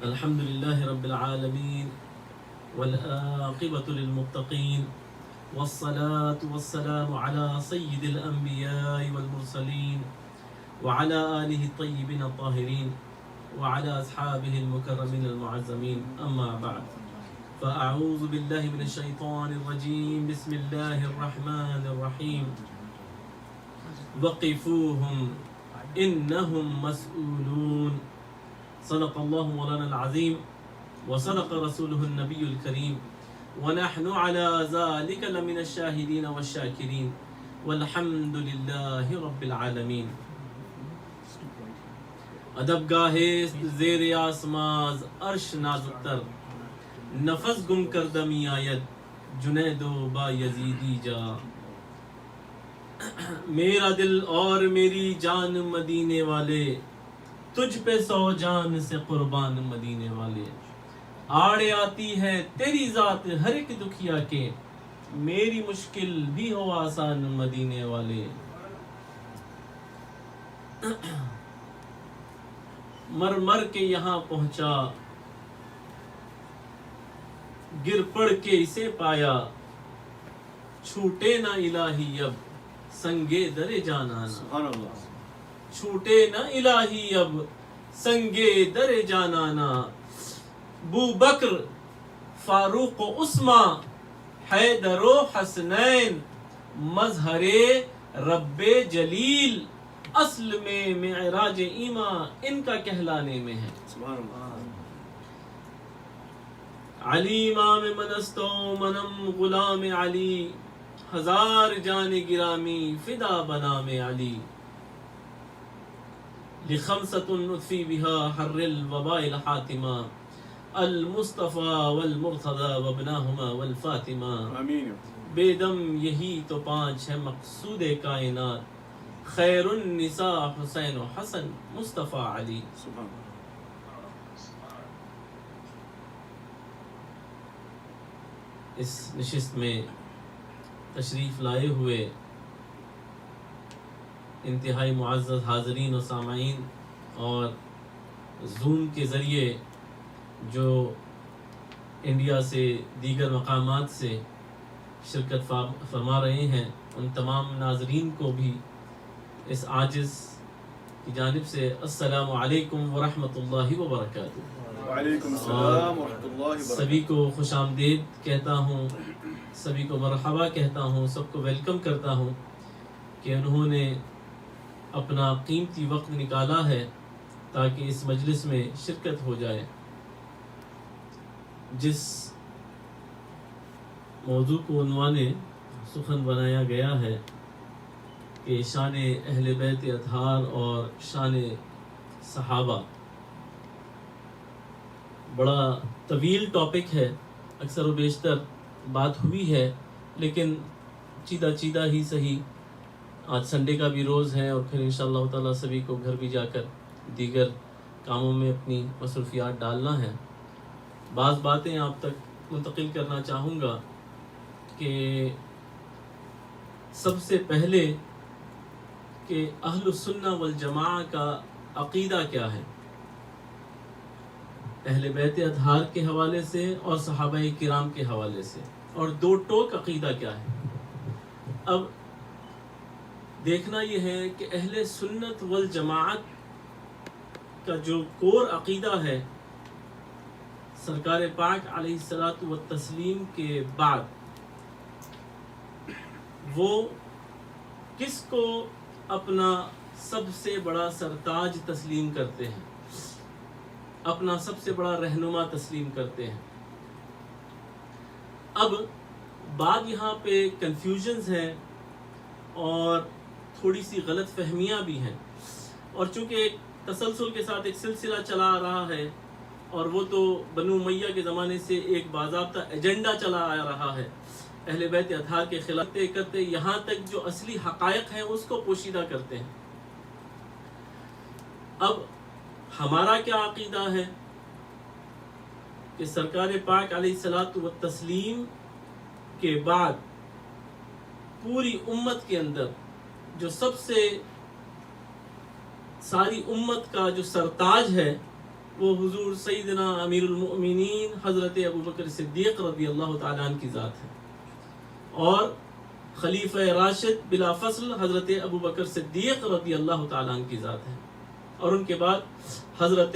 الحمد لله رب العالمين والعاقبة للمتقين والصلاة والسلام على سيد الأنبياء والمرسلين وعلى آله الطيبين الطاهرين وعلى أصحابه المكرمين المعزمين أما بعد فأعوذ بالله من الشيطان الرجيم بسم الله الرحمن الرحيم وقفوهم إنهم مسؤولون صدق الله مولانا العظيم وصدق رسوله النبي الكريم ونحن على ذلك لمن الشاهدين والشاكرين والحمد لله رب العالمين. ادب گاہے زیر آسماز عرش نازتر نفس گم کردمی آید جنید و با یزیدی جا. میرا دل اور میری جان مدینے والے تجھ پہ سو جان سے قربان مدینے والے. آڑے آتی ہے تیری ذات ہر ایک دکھیا کے میری مشکل بھی ہو آسان مدینے والے. مر مر کے یہاں پہنچا گر پڑ کے اسے پایا چھوٹے نہ الہی اب سنگے در جانانا. سبحان اللہ. چھوٹے نہ الہی اب سنگے در جانانا. بو بکر فاروق و عثمان حیدر و حسنین مظہر رب جلیل اصل میں معراج ایمان ان کا کہلانے میں ہے. سبحان اللہ. علی امام منستو منم غلام علی ہزار جان گرامی فدا بنام علی. لخمسۃ نطفی بها حر الوباء الحاتمہ المصطفیٰ والمرتضی وابناہما والفاطمہ. آمین. بے دم یہی تو پانچ ہے مقصود کائنات خیر النساء حسین و حسن مصطفیٰ علی. سبحان اللہ. اس نشست میں تشریف لائے ہوئے انتہائی معزز حاضرین و سامعین اور زوم کے ذریعے جو انڈیا سے دیگر مقامات سے شرکت فرما رہے ہیں ان تمام ناظرین کو بھی اس عاجز کی جانب سے السلام علیکم ورحمۃ اللہ وبرکاتہ. وعلیکم السلام ورحمۃ اللہ وبرکاتہ. سبھی کو خوش آمدید کہتا ہوں, سبھی کو مرحبا کہتا ہوں, سب کو ویلکم کرتا ہوں کہ انہوں نے اپنا قیمتی وقت نکالا ہے تاکہ اس مجلس میں شرکت ہو جائے. جس موضوع کو عنوان سخن بنایا گیا ہے کہ شان اہل بیت اطہار اور شان صحابہ, بڑا طویل ٹاپک ہے, اکثر و بیشتر بات ہوئی ہے لیکن چیدہ ہی صحیح. آج سنڈے کا بھی روز ہے اور پھر انشاءاللہ تعالیٰ سبھی کو گھر بھی جا کر دیگر کاموں میں اپنی مصروفیات ڈالنا ہے. بعض باتیں آپ تک منتقل کرنا چاہوں گا کہ سب سے پہلے کہ اہل السنہ والجماعہ کا عقیدہ کیا ہے اہل بیت اطہار کے حوالے سے اور صحابہ کرام کے حوالے سے, اور دو ٹوک عقیدہ کیا ہے. اب دیکھنا یہ ہے کہ اہل سنت والجماعت کا جو کور عقیدہ ہے سرکار پاک علیہ الصلاۃ والتسلیم کے بعد, وہ کس کو اپنا سب سے بڑا سرتاج تسلیم کرتے ہیں, اپنا سب سے بڑا رہنما تسلیم کرتے ہیں. اب بعد یہاں پہ کنفیوژنز ہیں اور تھوڑی سی غلط فہمیاں بھی ہیں, اور چونکہ ایک تسلسل کے ساتھ ایک سلسلہ چلا آ رہا ہے اور وہ تو بنو امیہ کے زمانے سے ایک باضابطہ ایجنڈا چلا آ رہا ہے اہل بیت اطہار کے خلاف کرتے یہاں تک جو اصلی حقائق ہیں اس کو پوشیدہ کرتے ہیں. اب ہمارا کیا عقیدہ ہے کہ سرکار پاک علیہ الصلاۃ والتسلیم کے بعد پوری امت کے اندر جو سب سے ساری امت کا جو سرتاج ہے وہ حضور سیدنا امیر المؤمنین حضرت ابو بکر صدیق رضی اللہ تعالیٰ عنہ کی ذات ہے، اور خلیفہ راشد بلا فصل حضرت ابو بکر صدیق رضی اللہ تعالیٰ عنہ کی ذات ہے، اور ان کے بعد حضرت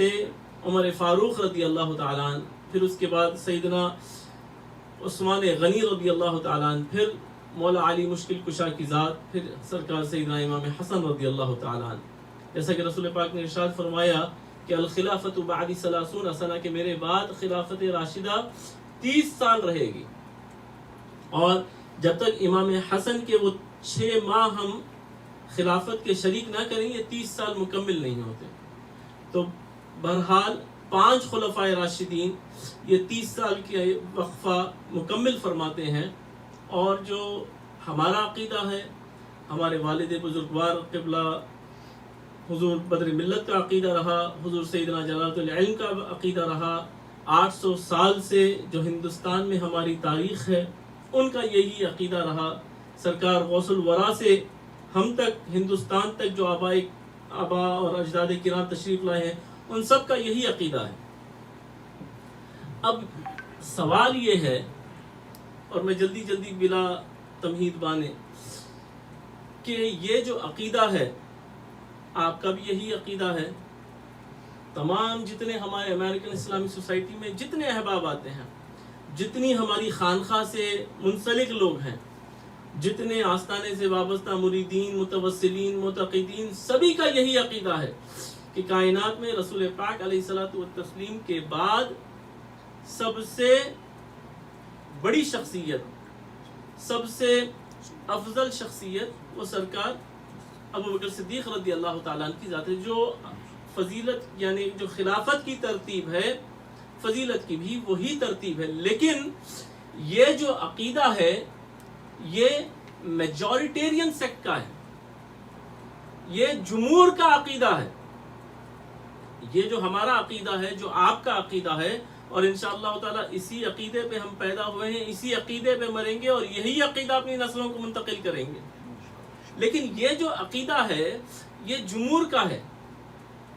عمر فاروق رضی اللہ تعالیٰ عنہ، پھر اس کے بعد سیدنا عثمان غنی رضی اللہ تعالیٰ عنہ، پھر مولا علی مشکل کشا کی ذات، پھر سرکار سیدنا امام حسن رضی اللہ تعالیٰ عنہ. جیسا کہ رسول پاک نے ارشاد فرمایا کہ الخلافت بعد 30 سنہ، کہ میرے بعد خلافت راشدہ 30 سال رہے گی، اور جب تک امام حسن کے وہ 6 ماہ ہم خلافت کے شریک نہ کریں یہ 30 سال مکمل نہیں ہوتے. تو بہرحال 5 خلفائے راشدین یہ 30 سال کی وقفہ مکمل فرماتے ہیں، اور جو ہمارا عقیدہ ہے، ہمارے والد بزرگوار قبلہ حضور بدر ملت کا عقیدہ رہا، حضور سیدنا جلالۃ العلم کا عقیدہ رہا، 800 سال سے جو ہندوستان میں ہماری تاریخ ہے ان کا یہی عقیدہ رہا. سرکار غوث الورا سے ہم تک ہندوستان تک جو آبا اور اجداد کرام تشریف لائے ہیں ان سب کا یہی عقیدہ ہے. اب سوال یہ ہے، اور میں جلدی بلا تمہید بانے، کہ یہ جو عقیدہ ہے آپ کا بھی یہی عقیدہ ہے، تمام جتنے ہمارے امریکن اسلامی سوسائٹی میں جتنے احباب آتے ہیں، جتنی ہماری خانقاہ سے منسلک لوگ ہیں، جتنے آستانے سے وابستہ مریدین، متوسلین، معتقدین، سبھی کا یہی عقیدہ ہے کہ کائنات میں رسول پاک علیہ الصلوۃ والتسلیم کے بعد سب سے بڑی شخصیت، سب سے افضل شخصیت وہ سرکار ابو بکر صدیق رضی اللہ تعالیٰ عنہ کی ذات ہے. جو فضیلت یعنی جو خلافت کی ترتیب ہے، فضیلت کی بھی وہی ترتیب ہے، لیکن یہ جو عقیدہ ہے یہ میجورٹیرین سیکٹ کا ہے، یہ جمہور کا عقیدہ ہے. یہ جو ہمارا عقیدہ ہے، جو آپ کا عقیدہ ہے، اور انشاءاللہ تعالیٰ اسی عقیدے پہ ہم پیدا ہوئے ہیں، اسی عقیدے پہ مریں گے، اور یہی عقیدہ اپنی نسلوں کو منتقل کریں گے. لیکن یہ جو عقیدہ ہے یہ جمہور کا ہے،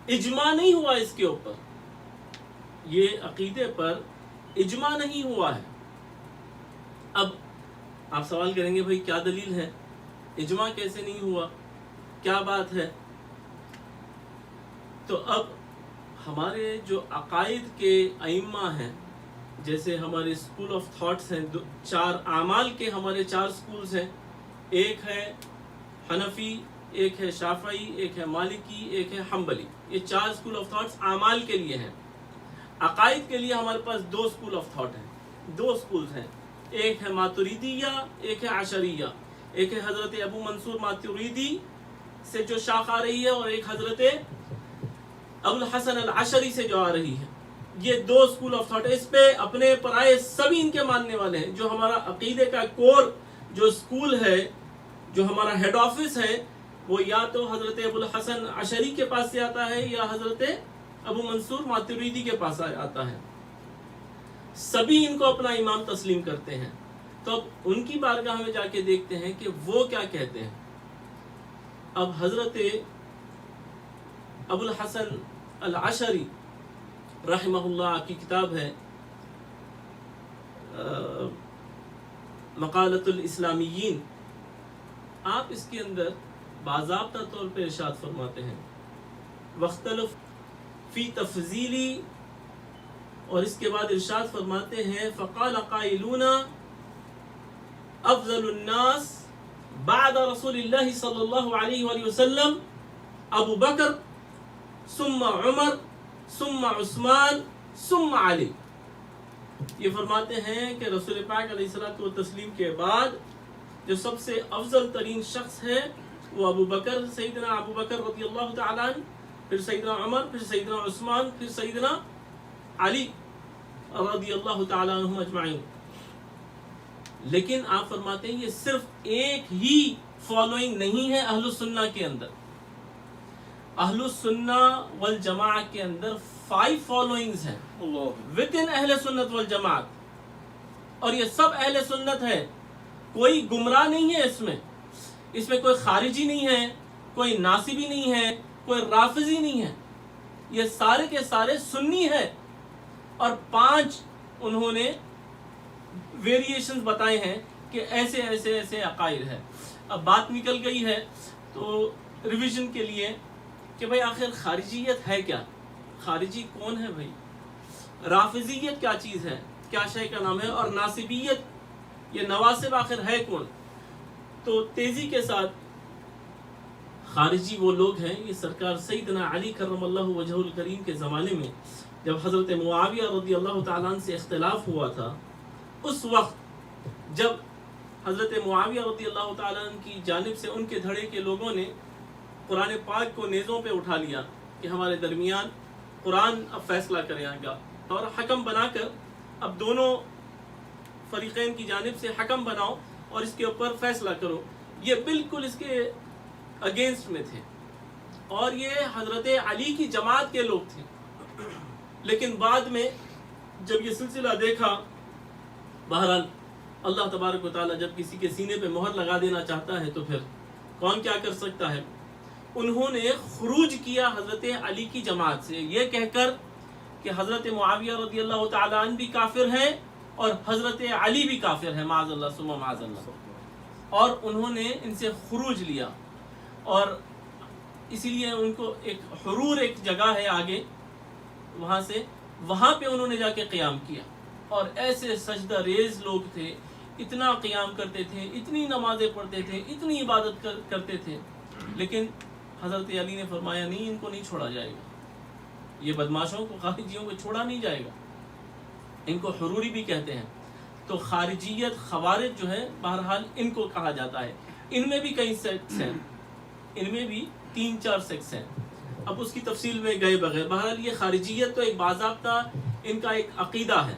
اجماع نہیں ہوا اس کے اوپر، یہ عقیدے پر اجماع نہیں ہوا ہے. اب آپ سوال کریں گے بھائی کیا دلیل ہے، اجماع کیسے نہیں ہوا، کیا بات ہے؟ تو اب ہمارے جو عقائد کے ائمہ ہیں، جیسے ہمارے اسکول آف تھاٹس ہیں، 4 اعمال کے ہمارے 4 اسکولز ہیں، ایک ہے حنفی، ایک ہے شافعی، ایک ہے مالکی، ایک ہے حنبلی. یہ 4 اسکول آف تھاٹس اعمال کے لیے ہیں. عقائد کے لیے ہمارے پاس 2 اسکول آف تھاٹ ہیں، 2 اسکولز ہیں، ایک ہے ماتریدیہ، ایک ہے عشریہ. ایک ہے حضرت ابو منصور ماتریدی سے جو شاخ آ رہی ہے، اور ایک حضرت ابو الحسن العشری سے جو آ رہی ہے. یہ 2 اسکول آف تھاٹ، اس پہ اپنے پرائے سبھی ان کے ماننے والے ہیں. جو ہمارا عقیدے کا کور جو اسکول ہے، جو ہمارا ہیڈ آفس ہے، وہ یا تو حضرت ابو الحسن عشری کے پاس سے آتا ہے یا حضرت ابو منصور ماتریدی کے پاس آتا ہے. سبھی ان کو اپنا امام تسلیم کرتے ہیں. تو اب ان کی بارگاہ میں جا کے دیکھتے ہیں کہ وہ کیا کہتے ہیں. اب حضرت ابو الحسن العشری رحمہ اللہ کی کتاب ہے مقالۃ الاسلامیین، آپ اس کے اندر باضابطہ طور پہ ارشاد فرماتے ہیں وختلف فی تفضیلی، اور اس کے بعد ارشاد فرماتے ہیں فقال قائلون افضل الناس بعد رسول اللہ صلی اللہ علیہ وآلہ وسلم ابو بکر ثم عمر ثم عثمان ثم علی. یہ فرماتے ہیں کہ رسول پاک علیہ الصلوۃ والتسلیم کے بعد جو سب سے افضل ترین شخص ہے وہ ابو بکر، سیدنا ابو بکر رضی اللہ تعالیٰ عنہ، پھر سیدنا عمر، پھر سیدنا عثمان، پھر سیدنا علی رضی اللہ تعالیٰ عنہم اجمعین. لیکن آپ فرماتے ہیں یہ صرف ایک ہی فالوئنگ نہیں ہے اہل السنہ کے اندر. اہل السنہ والجماعہ کے اندر 5 فالوئنگز ہیں ود ان اہل سنت والجماعت، اور یہ سب اہل سنت ہے. کوئی گمراہ نہیں ہے اس میں کوئی خارجی نہیں ہے، کوئی ناصبی نہیں ہے، کوئی رافضی نہیں ہے. یہ سارے کے سارے سنی ہیں، اور 5 انہوں نے ویریشنز بتائے ہیں کہ ایسے ایسے ایسے عقائد ہے۔ اب بات نکل گئی ہے تو ریویژن کے لیے کہ بھئی آخر خارجیت ہے کیا، خارجی کون ہے بھئی، رافضیت کیا چیز ہے، کیا شے کا نام ہے، اور ناصبیت، یہ نواسب آخر ہے کون۔ تو تیزی کے ساتھ خارجی وہ لوگ ہیں، یہ سرکار سیدنا علی کرم اللہ وجہہ الکریم کے زمانے میں جب حضرت معاویہ رضی اللہ تعالیٰ عنہ سے اختلاف ہوا تھا، اس وقت جب حضرت معاویہ رضی اللہ تعالیٰ عنہ کی جانب سے ان کے دھڑے کے لوگوں نے قرآن پاک کو نیزوں پہ اٹھا لیا کہ ہمارے درمیان قرآن اب فیصلہ کرے گا، اور حکم بنا کر اب دونوں فریقین کی جانب سے حکم بناؤ اور اس کے اوپر فیصلہ کرو، یہ بالکل اس کے اگینسٹ میں تھے، اور یہ حضرت علی کی جماعت کے لوگ تھے۔ لیکن بعد میں جب یہ سلسلہ دیکھا، بہرحال اللہ تبارک و تعالیٰ جب کسی کے سینے پہ مہر لگا دینا چاہتا ہے تو پھر کون کیا کر سکتا ہے۔ انہوں نے خروج کیا حضرت علی کی جماعت سے، یہ کہہ کر کہ حضرت معاویہ رضی اللہ تعالیٰ عنہ بھی کافر ہیں اور حضرت علی بھی کافر ہیں، معاذ اللہ ثم معاذ اللہ، اور انہوں نے ان سے خروج لیا۔ اور اسی لیے ان کو ایک حرور ایک جگہ ہے آگے، وہاں پہ انہوں نے جا کے قیام کیا، اور ایسے سجدہ ریز لوگ تھے، اتنا قیام کرتے تھے، اتنی نمازیں پڑھتے تھے، اتنی عبادت کرتے تھے، لیکن حضرت علی نے فرمایا نہیں، ان کو نہیں چھوڑا جائے گا، یہ بدماشوں کو، خارجیوں کو چھوڑا نہیں جائے گا، ان کو حروری بھی کہتے ہیں۔ تو خارجیت، خوارج جو ہے، بہرحال ان کو کہا جاتا ہے۔ ان میں بھی کئی سیکٹس ہیں، ان میں بھی 3-4 سیکٹس ہیں، اب اس کی تفصیل میں گئے بغیر بہرحال یہ خارجیت تو ایک باضابطہ ان کا ایک عقیدہ ہے۔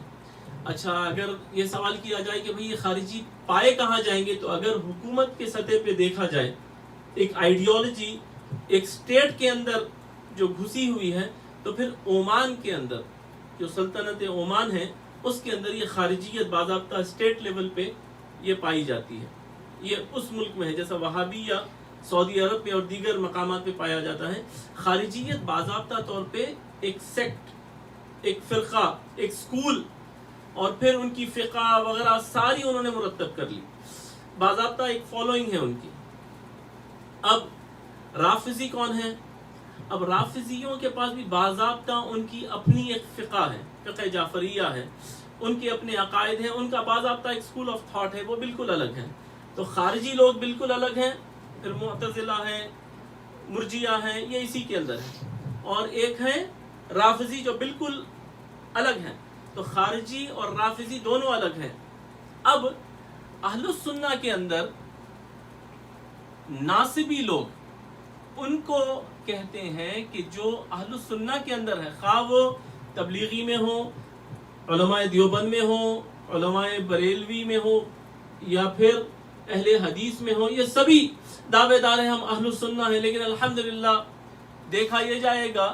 اچھا، اگر یہ سوال کیا جائے کہ بھئی یہ خارجی پائے کہاں جائیں گے، تو اگر حکومت کے سطح پہ دیکھا جائے، ایک آئیڈیالوجی ایک سٹیٹ کے اندر جو گھسی ہوئی ہے، تو پھر عمان کے اندر جو سلطنت عمان ہے، اس کے اندر یہ خارجیت باضابطہ اسٹیٹ لیول پہ یہ پائی جاتی ہے۔ یہ اس ملک میں ہے، جیسا وہابیہ سعودی عرب میں اور دیگر مقامات پہ پایا جاتا ہے۔ خارجیت باضابطہ طور پہ ایک سیکٹ، ایک فرقہ، ایک سکول، اور پھر ان کی فقہ وغیرہ ساری انہوں نے مرتب کر لی، باضابطہ ایک فالوئنگ ہے ان کی۔ اب رافضی کون ہے؟ اب رافضیوں کے پاس بھی باضابطہ ان کی اپنی ایک فقہ ہے، فقہ جعفریہ ہے، ان کے اپنے عقائد ہیں، ان کا باضابطہ ایک سکول آف تھاٹ ہے، وہ بالکل الگ ہیں۔ تو خارجی لوگ بالکل الگ ہیں، پھر معتزلہ ہیں، مرجیہ ہیں، یہ اسی کے اندر ہے، اور ایک ہیں رافضی جو بالکل الگ ہیں۔ تو خارجی اور رافضی دونوں الگ ہیں۔ اب اہل السنہ کے اندر ناصبی لوگ ان کو کہتے ہیں کہ جو اہل السنہ کے اندر ہے، خواہ وہ تبلیغی میں ہو، علماء دیوبند میں ہو، علماء بریلوی میں ہو، یا پھر اہل حدیث میں ہو، یہ سبھی دعوے دار ہیں ہم اہل السنہ ہیں، لیکن الحمدللہ دیکھا یہ جائے گا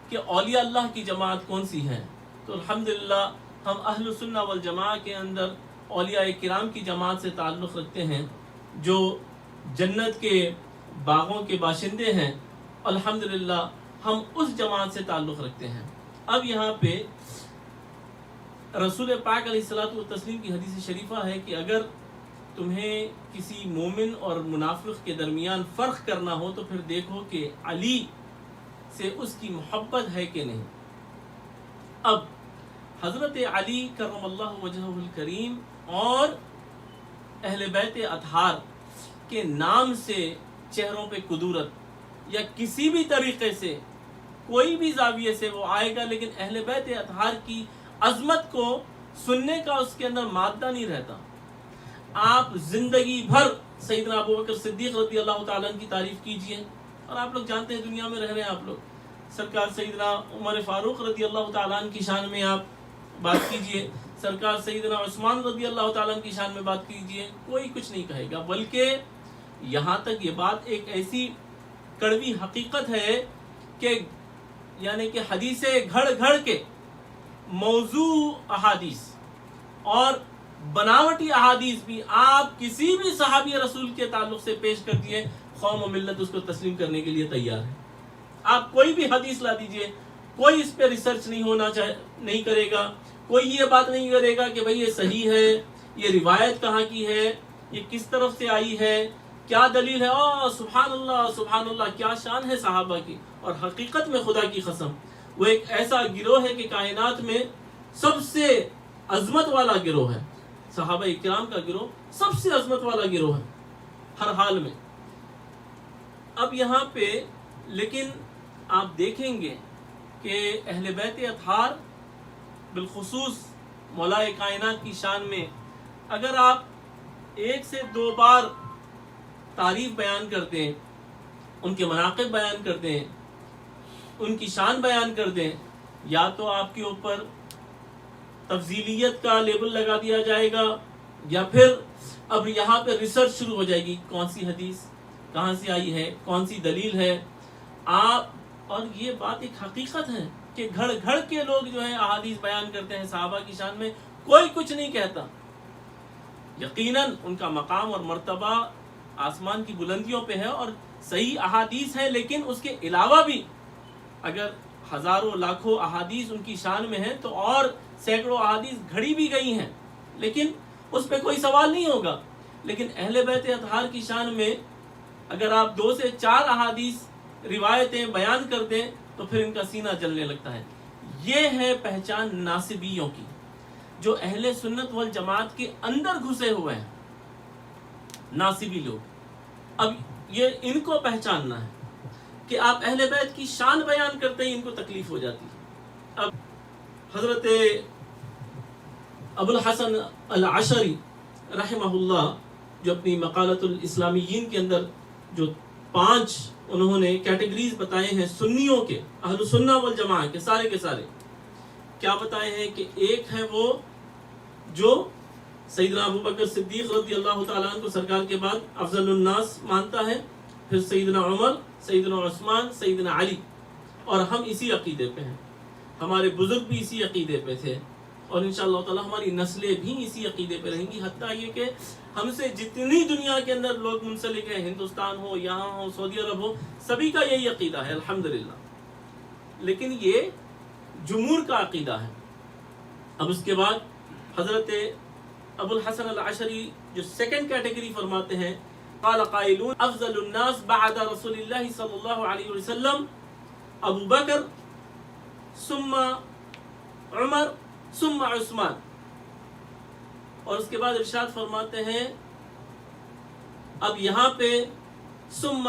کہ اولیاء اللہ کی جماعت کون سی ہے، تو الحمدللہ ہم اہل السنہ والجماعہ کے اندر اولیاء کرام کی جماعت سے تعلق رکھتے ہیں، جو جنت کے باغوں کے باشندے ہیں، الحمدللہ ہم اس جماعت سے تعلق رکھتے ہیں۔ اب یہاں پہ رسول پاک علیہ الصلوۃ والتسلیم کی حدیث شریفہ ہے کہ اگر تمہیں کسی مومن اور منافق کے درمیان فرق کرنا ہو تو پھر دیکھو کہ علی سے اس کی محبت ہے کہ نہیں۔ اب حضرت علی کرم اللہ وجہہ الکریم اور اہل بیت اطہار کے نام سے چہروں پہ کدورت یا کسی بھی طریقے سے کوئی بھی زاویے سے وہ آئے گا، لیکن اہل بیت اطہار کی عظمت کو سننے کا اس کے اندر مادہ نہیں رہتا۔ آپ زندگی بھر سیدنا ابو بکر صدیق رضی اللہ تعالیٰ عنہ کی تعریف کیجئے، اور آپ لوگ جانتے ہیں دنیا میں رہ رہے ہیں آپ لوگ، سرکار سیدنا عمر فاروق رضی اللہ تعالیٰ عنہ کی شان میں آپ بات کیجئے، سرکار سیدنا عثمان رضی اللہ تعالیٰ عنہ کی شان میں بات کیجئے، کوئی کچھ نہیں کہے گا، بلکہ یہاں تک یہ بات ایک ایسی کڑوی حقیقت ہے کہ یعنی کہ حدیثیں گھڑ گھڑ کے موضوع احادیث اور بناوٹی احادیث بھی آپ کسی بھی صحابی رسول کے تعلق سے پیش کر دیے، قوم و ملت اس کو تسلیم کرنے کے لیے تیار ہے۔ آپ کوئی بھی حدیث لا دیجئے، کوئی اس پہ ریسرچ نہیں کرے گا، کوئی یہ بات نہیں کرے گا کہ بھئی یہ صحیح ہے، یہ روایت کہاں کی ہے، یہ کس طرف سے آئی ہے، کیا دلیل ہے۔ سبحان اللہ سبحان اللہ، کیا شان ہے صحابہ کی۔ اور حقیقت میں خدا کی قسم وہ ایک ایسا گروہ ہے کہ کائنات میں سب سے عظمت والا گروہ ہے۔ صحابہ اکرام کا گروہ سب سے عظمت والا گروہ ہے ہر حال میں۔ اب یہاں پہ لیکن آپ دیکھیں گے کہ اہل بیت اطہار بالخصوص مولا کائنات کی شان میں اگر آپ 1 سے 2 بار تعریف بیان کرتے ہیں، ان کے مناقب بیان کرتے ہیں، ان کی شان بیان کرتے ہیں، یا تو آپ کے اوپر تفضیلیت کا لیبل لگا دیا جائے گا، یا پھر اب یہاں پہ ریسرچ شروع ہو جائے گی، کون سی حدیث کہاں سے آئی ہے، کون سی دلیل ہے۔ اور یہ بات ایک حقیقت ہے کہ گھڑ گھڑ کے لوگ جو ہیں احادیث بیان کرتے ہیں صحابہ کی شان میں، کوئی کچھ نہیں کہتا۔ یقیناً ان کا مقام اور مرتبہ آسمان کی بلندیوں پہ ہے اور صحیح احادیث ہے، لیکن اس کے علاوہ بھی اگر ہزاروں لاکھوں احادیث ان کی شان میں ہیں تو اور سینکڑوں احادیث گھڑی بھی گئی ہیں، لیکن اس پہ کوئی سوال نہیں ہوگا۔ لیکن اہل بیت اطہار کی شان میں اگر آپ 2 سے 4 احادیث روایتیں بیان کر دیں تو پھر ان کا سینہ جلنے لگتا ہے۔ یہ ہے پہچان ناصبیوں کی، جو اہل سنت والجماعت کے اندر گھسے ہوئے ہیں، ناصبی لوگ۔ اب یہ ان کو پہچاننا ہے کہ آپ اہل بیت کی شان بیان کرتے ہی ان کو تکلیف ہو جاتی ہے۔ اب حضرت ابو الحسن العشری رحمہ اللہ جو اپنی مقالۃ الاسلامیین کے اندر جو 5 انہوں نے کیٹیگریز بتائے ہیں سنیوں کے، اہل سنہ والجماعہ کے سارے کیا بتائے ہیں کہ ایک ہے وہ جو سیدنا ابو بکر صدیق رضی اللہ تعالیٰ عنہ کو سرکار کے بعد افضل الناس مانتا ہے، پھر سیدنا عمر، سیدنا عثمان، سیدنا علی، اور ہم اسی عقیدے پہ ہیں، ہمارے بزرگ بھی اسی عقیدے پہ تھے، اور انشاءاللہ تعالیٰ ہماری نسلیں بھی اسی عقیدے پہ رہیں گی، حتیٰ یہ کہ ہم سے جتنی دنیا کے اندر لوگ منسلک ہیں، ہندوستان ہو، یہاں ہو، سعودی عرب ہو، سبھی کا یہی عقیدہ ہے الحمدللہ۔ لیکن یہ جمہور کا عقیدہ ہے۔ اب اس کے بعد حضرت ابو الحسن العشری جو 2nd کیٹیگری فرماتے ہیں، قال قائلون افضل الناس بعد رسول اللہ صلی اللہ علیہ وسلم ابو بکر ثم عمر ثم عثمان، اور اس کے بعد ارشاد فرماتے ہیں اب یہاں پہ ثم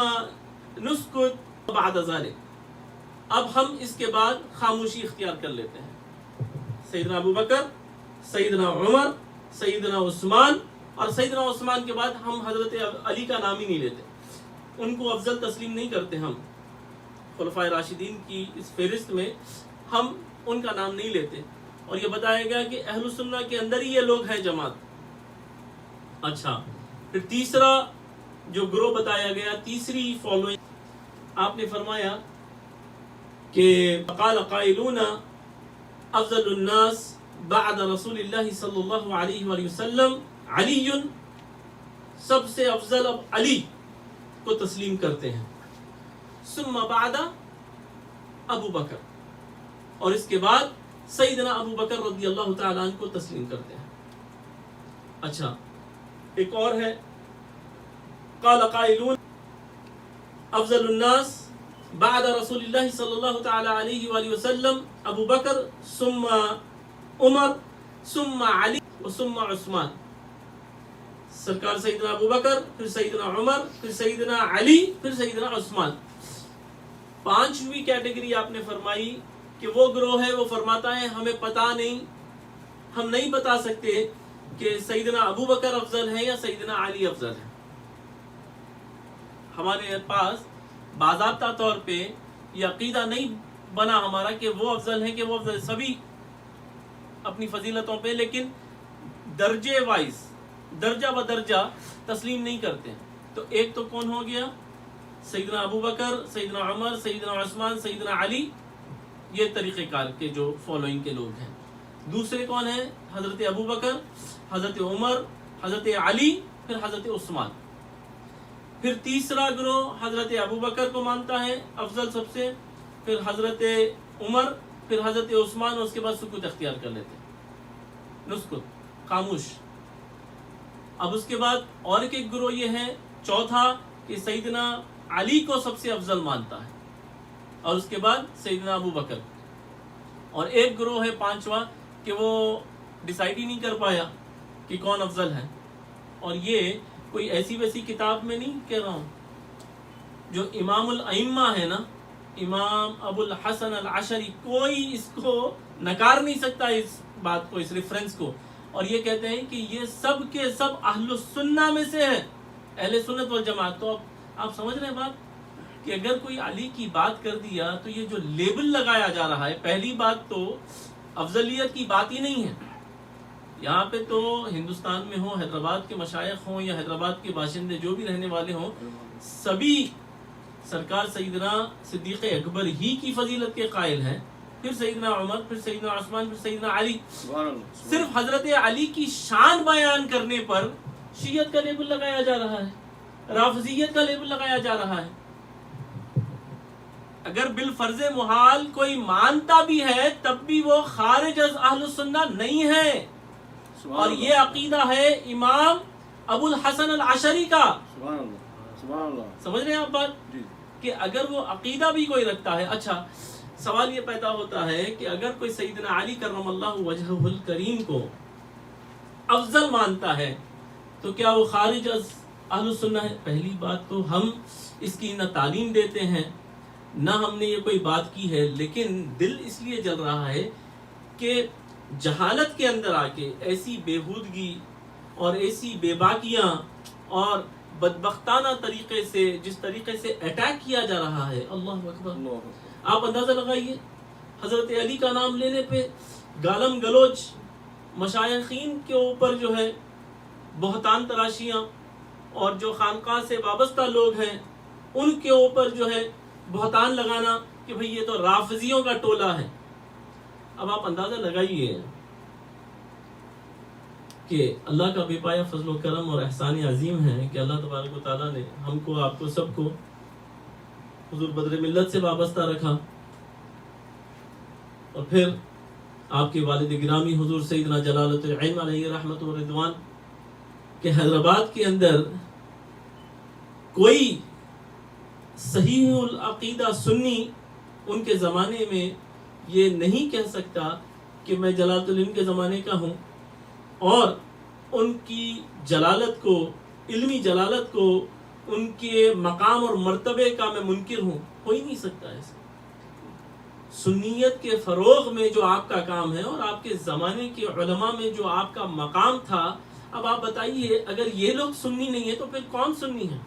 نسکت بعد ذلك، اب ہم اس کے بعد خاموشی اختیار کر لیتے ہیں۔ سیدنا ابو بکر، سیدنا عمر، سیدنا عثمان، اور سیدنا عثمان کے بعد ہم حضرت علی کا نام ہی نہیں لیتے، ان کو افضل تسلیم نہیں کرتے۔ ہم خلفائے راشدین کی اس فہرست میں ہم ان کا نام نہیں لیتے، اور یہ بتایا گیا کہ اہل سنہ کے اندر ہی یہ لوگ ہیں جماعت۔ اچھا، پھر تیسرا جو گروہ بتایا گیا، تیسری فالوئنگ، آپ نے فرمایا کہ قال قائلون افضل الناس بعد رسول اللہ صلی اللہ علیہ وآلہ وسلم علی، سب سے افضل اب علی کو تسلیم کرتے ہیں، ثم بعد ابو بکر، اور اس کے بعد سیدنا ابو بکر رضی اللہ تعالیٰ عنہ کو تسلیم کرتے ہیں۔ اچھا، ایک اور ہے، قال قائلون افضل الناس بعد رسول اللہ صلی اللہ تعالیٰ علیہ وآلہ وسلم ابو بکر ثم عمر ثم علی ثم عثمان، سرکار سیدنا ابو بکر، پھر سیدنا عمر، پھر سیدنا علی، پھر سیدنا عثمان۔ 5ویں کیٹیگری آپ نے فرمائی کہ وہ گروہ ہے، وہ فرماتا ہے ہمیں پتہ نہیں، ہم نہیں بتا سکتے کہ سیدنا ابو بکر افضل ہے یا سیدنا علی افضل ہے۔ ہمارے پاس باضابطہ طور پہ یہ عقیدہ نہیں بنا ہمارا کہ وہ افضل ہے کہ وہ افضل، سبھی اپنی فضیلتوں پہ، لیکن درجے وائز، درجہ بدرجہ تسلیم نہیں کرتے۔ تو ایک تو کون ہو گیا؟ سیدنا ابو بکر، سیدنا عمر، سیدنا عثمان، سیدنا علی، یہ طریقہ کار کے جو فالوئنگ کے لوگ ہیں۔ دوسرے کون ہیں؟ حضرت ابو بکر، حضرت عمر، حضرت علی، پھر حضرت عثمان۔ پھر تیسرا گروہ حضرت ابو بکر کو مانتا ہے افضل سب سے، پھر حضرت عمر، پھر حضرت عثمان، اور اس کے بعد سکوت اختیار کر لیتے، نسکت، خاموش۔ اب اس کے بعد اور ایک گروہ یہ ہے چوتھا کہ سیدنا علی کو سب سے افضل مانتا ہے، اور اس کے بعد سیدنا ابو بکر، اور ایک گروہ ہے پانچواں کہ وہ ڈیسائیڈ ہی نہیں کر پایا کہ کون افضل ہے۔ اور یہ کوئی ایسی ویسی کتاب میں نہیں کہہ رہا ہوں، جو امام الائمہ ہے نا، امام ابو الحسن العشری، کوئی اس کو نکار نہیں سکتا اس بات کو، اس ریفرنس کو، اور یہ کہتے ہیں کہ یہ سب کے سب اہل السنہ میں سے ہے، اہل سنت والجماعت۔ تو آپ سمجھ رہے ہیں بات کہ اگر کوئی علی کی بات کر دیا تو یہ جو لیبل لگایا جا رہا ہے، پہلی بات تو افضلیت کی بات ہی نہیں ہے۔ یہاں پہ تو ہندوستان میں ہوں، حیدرآباد کے مشائخ ہوں یا حیدرآباد کے باشندے جو بھی رہنے والے ہوں، سبھی سرکار سیدنا صدیق اکبر ہی کی فضیلت کے قائل ہیں، پھر سیدنا عمر، پھر سیدنا عثمان، پھر سیدنا علی۔ سبحان اللہ۔ صرف حضرت علی کی شان بیان کرنے پر شیعت کا لیبل لگایا جا رہا ہے، رافضیت کا لیبل لگایا جا رہا ہے۔ اگر بالفرض محال کوئی مانتا بھی ہے تب بھی وہ خارج از اہل السنہ نہیں ہے، اور یہ عقیدہ ہے امام ابو الحسن العشری کا۔ سبحان اللہ، سبحان اللہ۔ سمجھ رہے ہیں آپ بات جی کہ اگر وہ عقیدہ بھی کوئی رکھتا ہے، اچھا سوال یہ پیدا ہوتا ہے کہ اگر کوئی سیدنا علی کرم اللہ وجہہ الکریم کو افضل مانتا ہے تو کیا وہ خارج از اہل السنہ ہے؟ پہلی بات تو ہم اس کی نہ تعلیم دیتے ہیں نہ ہم نے یہ کوئی بات کی ہے، لیکن دل اس لیے جل رہا ہے کہ جہالت کے اندر آ کے ایسی بےہودگی اور ایسی بے باکیاں اور بدبختانہ طریقے سے جس طریقے سے اٹیک کیا جا رہا ہے، اللہ اکبر۔ اللہ۔ آپ اندازہ لگائیے، حضرت علی کا نام لینے پہ گالم گلوچ، مشائخین کے اوپر جو ہے بہتان تراشیاں، اور جو خانقاہ سے وابستہ لوگ ہیں ان کے اوپر جو ہے بہتان لگانا کہ بھئی یہ تو رافضیوں کا ٹولہ ہے۔ اب آپ اندازہ لگائیے کہ اللہ کا بے پایا فضل و کرم اور احسان عظیم ہے کہ اللہ تبارک و تعالیٰ نے ہم کو، آپ کو، سب کو حضور بدر ملت سے وابستہ رکھا، اور پھر آپ کے والد گرامی حضور سیدنا جلالۃ العلم علیہ رحمت و رضوان کہ حیدرآباد کے اندر کوئی صحیح العقیدہ سنی ان کے زمانے میں یہ نہیں کہہ سکتا کہ میں جلالۃ العلم کے زمانے کا ہوں، اور ان کی جلالت کو، علمی جلالت کو، ان کے مقام اور مرتبے کا میں منکر ہوں، ہو ہی نہیں سکتا ایسا۔ سنیت کے فروغ میں جو آپ کا کام ہے اور آپ کے زمانے کے علماء میں جو آپ کا مقام تھا، اب آپ بتائیے اگر یہ لوگ سنی نہیں ہیں تو پھر کون سنی ہے؟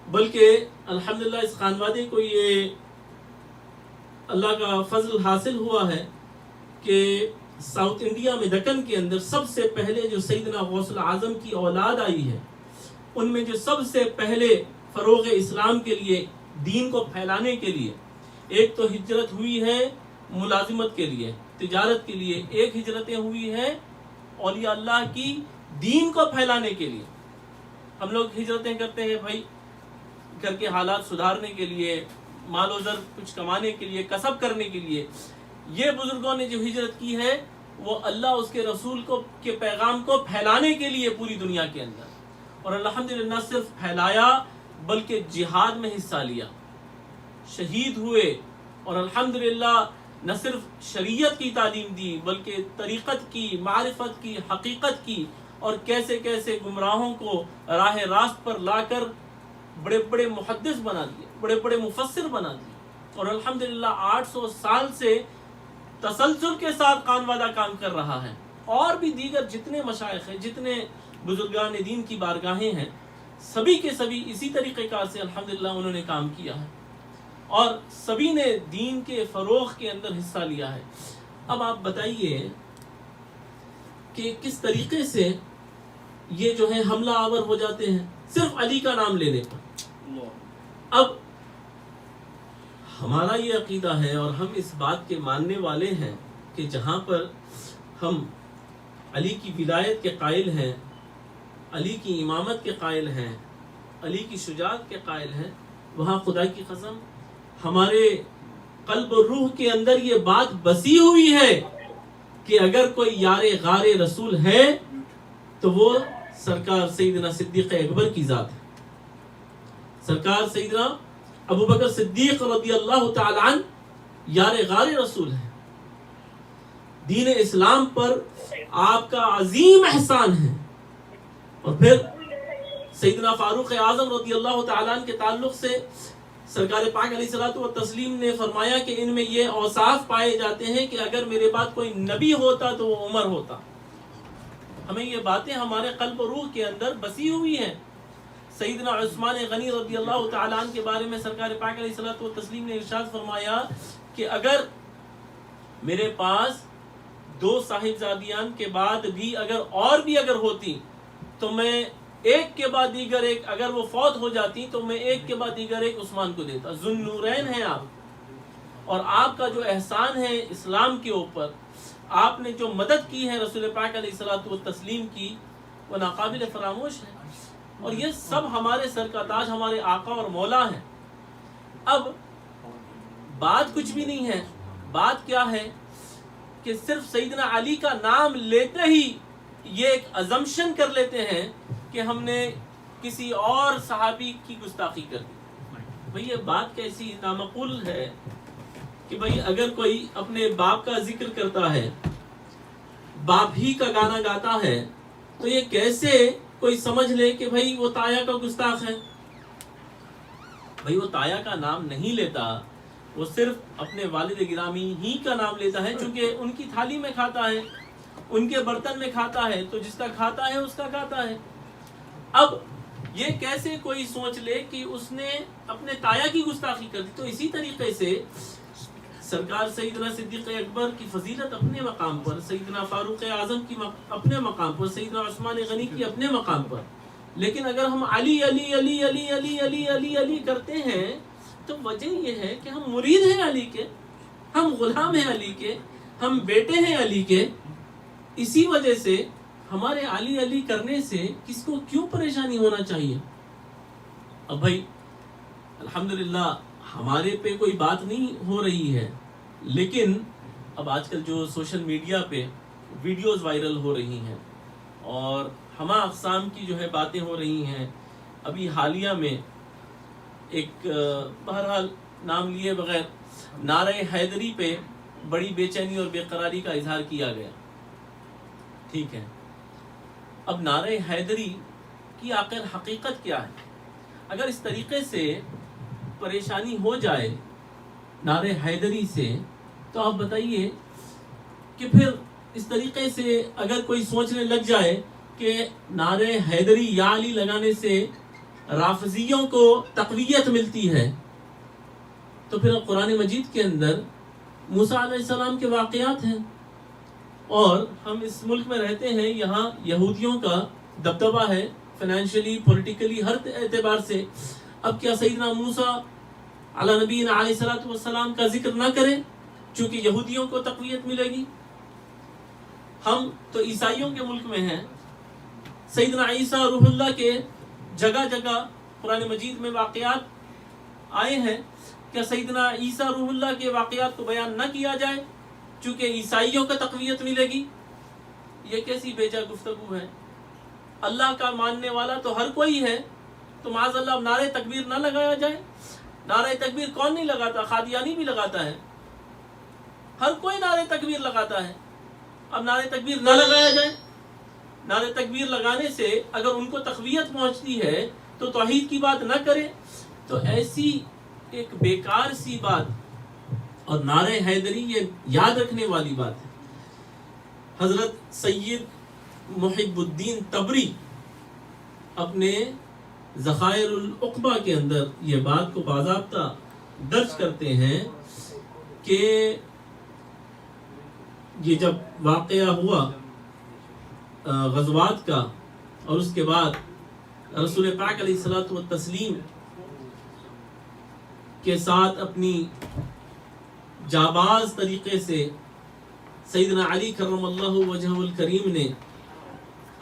بلکہ الحمدللہ اس خانوادے کو یہ اللہ کا فضل حاصل ہوا ہے کہ ساؤتھ انڈیا میں دکن کے اندر سب سے پہلے جو سیدنا غوث العظم کی اولاد آئی ہے، ان میں جو سب سے پہلے فروغ اسلام کے لیے، دین کو پھیلانے کے لیے، ایک تو ہجرت ہوئی ہے ملازمت کے لیے، تجارت کے لیے، ایک ہجرتیں ہوئی ہیں اولیاء اللہ کی دین کو پھیلانے کے لیے۔ ہم لوگ ہجرتیں کرتے ہیں بھائی گھر کے حالات سدھارنے کے لیے، مال و زر کچھ کمانے کے لیے، کسب کرنے کے لیے۔ یہ بزرگوں نے جو ہجرت کی ہے وہ اللہ اس کے رسول کو کے پیغام کو پھیلانے کے لیے پوری دنیا کے اندر، اور الحمدللہ نہ صرف پھیلایا بلکہ جہاد میں حصہ لیا، شہید ہوئے، اور الحمدللہ نہ صرف شریعت کی تعلیم دی بلکہ طریقت کی، معرفت کی، حقیقت کی، اور کیسے کیسے گمراہوں کو راہ راست پر لا کر بڑے بڑے محدث بنا دیے، بڑے بڑے مفسر بنا دیے، اور الحمدللہ 800 سال سے تسلسل کے ساتھ خانوادہ کام کر رہا ہے۔ اور بھی دیگر جتنے مشائخ ہیں، جتنے بزرگان دین کی بارگاہیں ہیں، سبھی کے سبھی اسی طریقے کار سے الحمدللہ انہوں نے کام کیا ہے، اور سبھی نے دین کے فروغ کے اندر حصہ لیا ہے۔ اب آپ بتائیے کہ کس طریقے سے یہ جو ہے حملہ آور ہو جاتے ہیں صرف علی کا نام لینے پر۔ اب ہمارا یہ عقیدہ ہے اور ہم اس بات کے ماننے والے ہیں کہ جہاں پر ہم علی کی ولایت کے قائل ہیں، علی کی امامت کے قائل ہیں، علی کی شجاعت کے قائل ہیں، وہاں خدا کی قسم ہمارے قلب و روح کے اندر یہ بات بسی ہوئی ہے کہ اگر کوئی یار غار رسول ہے تو وہ سرکار سیدنا صدیق اکبر کی ذات ہے. سرکار سیدنا ابو بکر صدیق رضی اللہ تعالی عنہ یار غار رسول ہے. دین اسلام پر آپ کا عظیم احسان ہے. اور پھر سیدنا فاروق اعظم رضی اللہ تعالیٰ عنہ کے تعلق سے سرکار پاک علیہ الصلوۃ والتسلیم نے فرمایا کہ ان میں یہ اوصاف پائے جاتے ہیں کہ اگر میرے بعد کوئی نبی ہوتا تو وہ عمر ہوتا. ہمیں یہ باتیں ہمارے قلب و روح کے اندر بسی ہوئی ہیں. سیدنا عثمان غنی رضی اللہ تعالیٰ عنہ کے بارے میں سرکار پاک علیہ الصلوۃ والتسلیم نے ارشاد فرمایا کہ اگر میرے پاس 2 صاحبزادیان کے بعد بھی اگر ہوتی تو میں ایک کے بعد دیگر ایک، اگر وہ فوت ہو جاتی تو میں ایک کے بعد دیگر ایک عثمان کو دیتا. ذوالنورین ہیں آپ، اور آپ کا جو احسان ہے اسلام کے اوپر، آپ نے جو مدد کی ہے رسول پاک علیہ الصلوۃ والتسلیم کی، وہ ناقابل فراموش ہے. اور یہ سب ہمارے سر کا تاج، ہمارے آقا اور مولا ہیں. اب بات کچھ بھی نہیں ہے. بات کیا ہے کہ صرف سیدنا علی کا نام لیتے ہی یہ ایک ازمپشن کر لیتے ہیں کہ ہم نے کسی اور صحابی کی گستاخی کر دی. بھئی یہ بات کیسی نامعقول ہے کہ بھئی اگر کوئی اپنے باپ کا ذکر کرتا ہے، باپ ہی کا گانا گاتا ہے، تو یہ کیسے کوئی سمجھ لے کہ بھئی وہ تایا کا گستاخ ہے؟ بھئی وہ تایا کا نام نہیں لیتا، وہ صرف اپنے والد گرامی ہی کا نام لیتا ہے، چونکہ ان کی تھالی میں کھاتا ہے، ان کے برتن میں کھاتا ہے، تو جس کا کھاتا ہے اس کا کھاتا ہے. اب یہ کیسے کوئی سوچ لے کہ اس نے اپنے تایا کی گستاخی کر دی؟ تو اسی طریقے سے سرکار سیدنا صدیق اکبر کی فضیلت اپنے مقام پر، سیدنا فاروق اعظم کی اپنے مقام پر، سیدنا عثمان غنی کی اپنے مقام پر. لیکن اگر ہم علی علی علی علی علی علی علی علی کرتے ہیں تو وجہ یہ ہے کہ ہم مرید ہیں علی کے، ہم غلام ہیں علی کے، ہم بیٹے ہیں علی کے. اسی وجہ سے ہمارے علی علی کرنے سے کس کو کیوں پریشانی ہونا چاہیے؟ اب بھائی الحمدللہ ہمارے پہ کوئی بات نہیں ہو رہی ہے، لیکن اب آج کل جو سوشل میڈیا پہ ویڈیوز وائرل ہو رہی ہیں اور ہمہ اقسام کی جو ہے باتیں ہو رہی ہیں. ابھی حالیہ میں ایک بہرحال نام لیے بغیر نعرہ حیدری پہ بڑی بے چینی اور بے قراری کا اظہار کیا گیا. ٹھیک ہے، اب نعرہ حیدری کی آخر حقیقت کیا ہے؟ اگر اس طریقے سے پریشانی ہو جائے نعرہ حیدری سے، تو آپ بتائیے کہ پھر اس طریقے سے اگر کوئی سوچنے لگ جائے کہ نعرہ حیدری یا علی لگانے سے رافضیوں کو تقویت ملتی ہے، تو پھر قرآن مجید کے اندر موسیٰ علیہ السلام کے واقعات ہیں، اور ہم اس ملک میں رہتے ہیں، یہاں یہودیوں کا دبدبہ ہے، فائنینشلی، پولیٹیکلی، ہر اعتبار سے. اب کیا سیدنا موسیٰ علی نبینا علیہ الصلوۃ والسلام کا ذکر نہ کریں چونکہ یہودیوں کو تقویت ملے گی؟ ہم تو عیسائیوں کے ملک میں ہیں، سیدنا عیسیٰ روح اللہ کے جگہ جگہ قرآن مجید میں واقعات آئے ہیں. کیا سیدنا عیسیٰ روح اللہ کے واقعات کو بیان نہ کیا جائے چونکہ عیسائیوں کا تقویت ملے گی؟ یہ کیسی بیجا گفتگو ہے؟ اللہ کا ماننے والا تو ہر کوئی ہے، تو معاذ اللہ نعرہ تکبیر نہ لگایا جائے؟ نعرہ تکبیر کون نہیں لگاتا؟ قادیانی بھی لگاتا ہے، ہر کوئی نعرہ تکبیر لگاتا ہے. اب نعرہ تکبیر نہ لگایا جائے؟ نعرہ تکبیر لگانے سے اگر ان کو تقویت پہنچتی ہے تو توحید کی بات نہ کرے؟ تو ایسی ایک بیکار سی بات. اور نعرہ حیدری یہ یاد رکھنے والی بات ہے. حضرت سید محب الدین تبری اپنے ذخائر العقبہ کے اندر یہ بات کو باضابطہ درج کرتے ہیں کہ یہ جب واقعہ ہوا غزوات کا، اور اس کے بعد رسول پاک علیہ الصلوۃ والتسلیم کے ساتھ اپنی جاباز طریقے سے سیدنا علی کرم اللہ وجہہ الکریم نے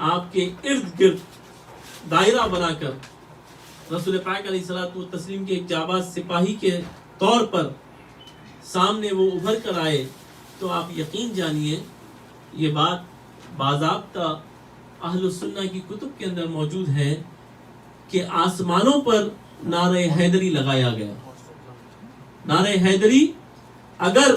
آپ کے ارد گرد دائرہ بنا کر رسول پاک علیہ الصلوۃ والتسلیم کے ایک جاباز سپاہی کے طور پر سامنے وہ ابھر کر آئے تو آپ یقین جانیے یہ بات باضابطہ اہل السنہ کی کتب کے اندر موجود ہے کہ آسمانوں پر نعرہ حیدری لگایا گیا. نعرہ حیدری اگر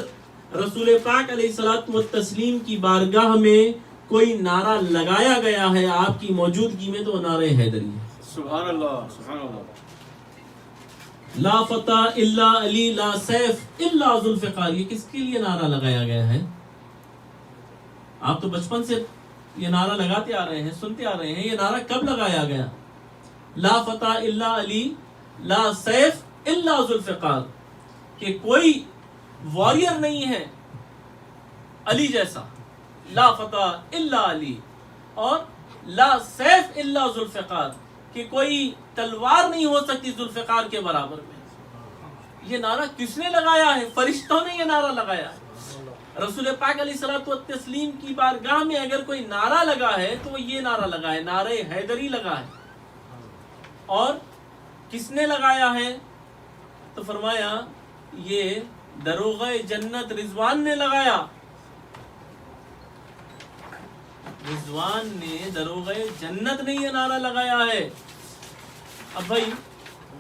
رسول پاک علیہ الصلوۃ والتسلیم کی بارگاہ میں کوئی نعرہ لگایا گیا ہے آپ کی موجودگی میں تو نعرہ حیدری ہے. سبحان اللہ سبحان اللہ. لا فتح الا علی لا سیف الا ذوالفقار، یہ کس کے لیے نعرہ لگایا گیا ہے؟ آپ تو بچپن سے یہ نعرہ لگاتے آ رہے ہیں، سنتے آ رہے ہیں. یہ نعرہ کب لگایا گیا؟ لا فتح الا علی لا سیف الا ذوالفقار، کہ کوئی واریر نہیں ہے علی جیسا. لا فتح الا علی اور لا سیف الا ذوالفقار، کہ کوئی تلوار نہیں ہو سکتی ذوالفقار کے برابر میں. یہ نعرہ کس نے لگایا ہے؟ فرشتوں نے یہ نعرہ لگایا ہے. رسول پاک علیہ الصلوۃ والتسلیم کی بارگاہ میں اگر کوئی نعرہ لگا ہے تو وہ یہ نعرہ لگا ہے، نعرہ حیدری لگا ہے. اور کس نے لگایا ہے؟ تو فرمایا یہ دروغہ جنت رضوان نے لگایا. رضوان نے، دروغہ جنت نے یہ نعرہ لگایا ہے. اب بھائی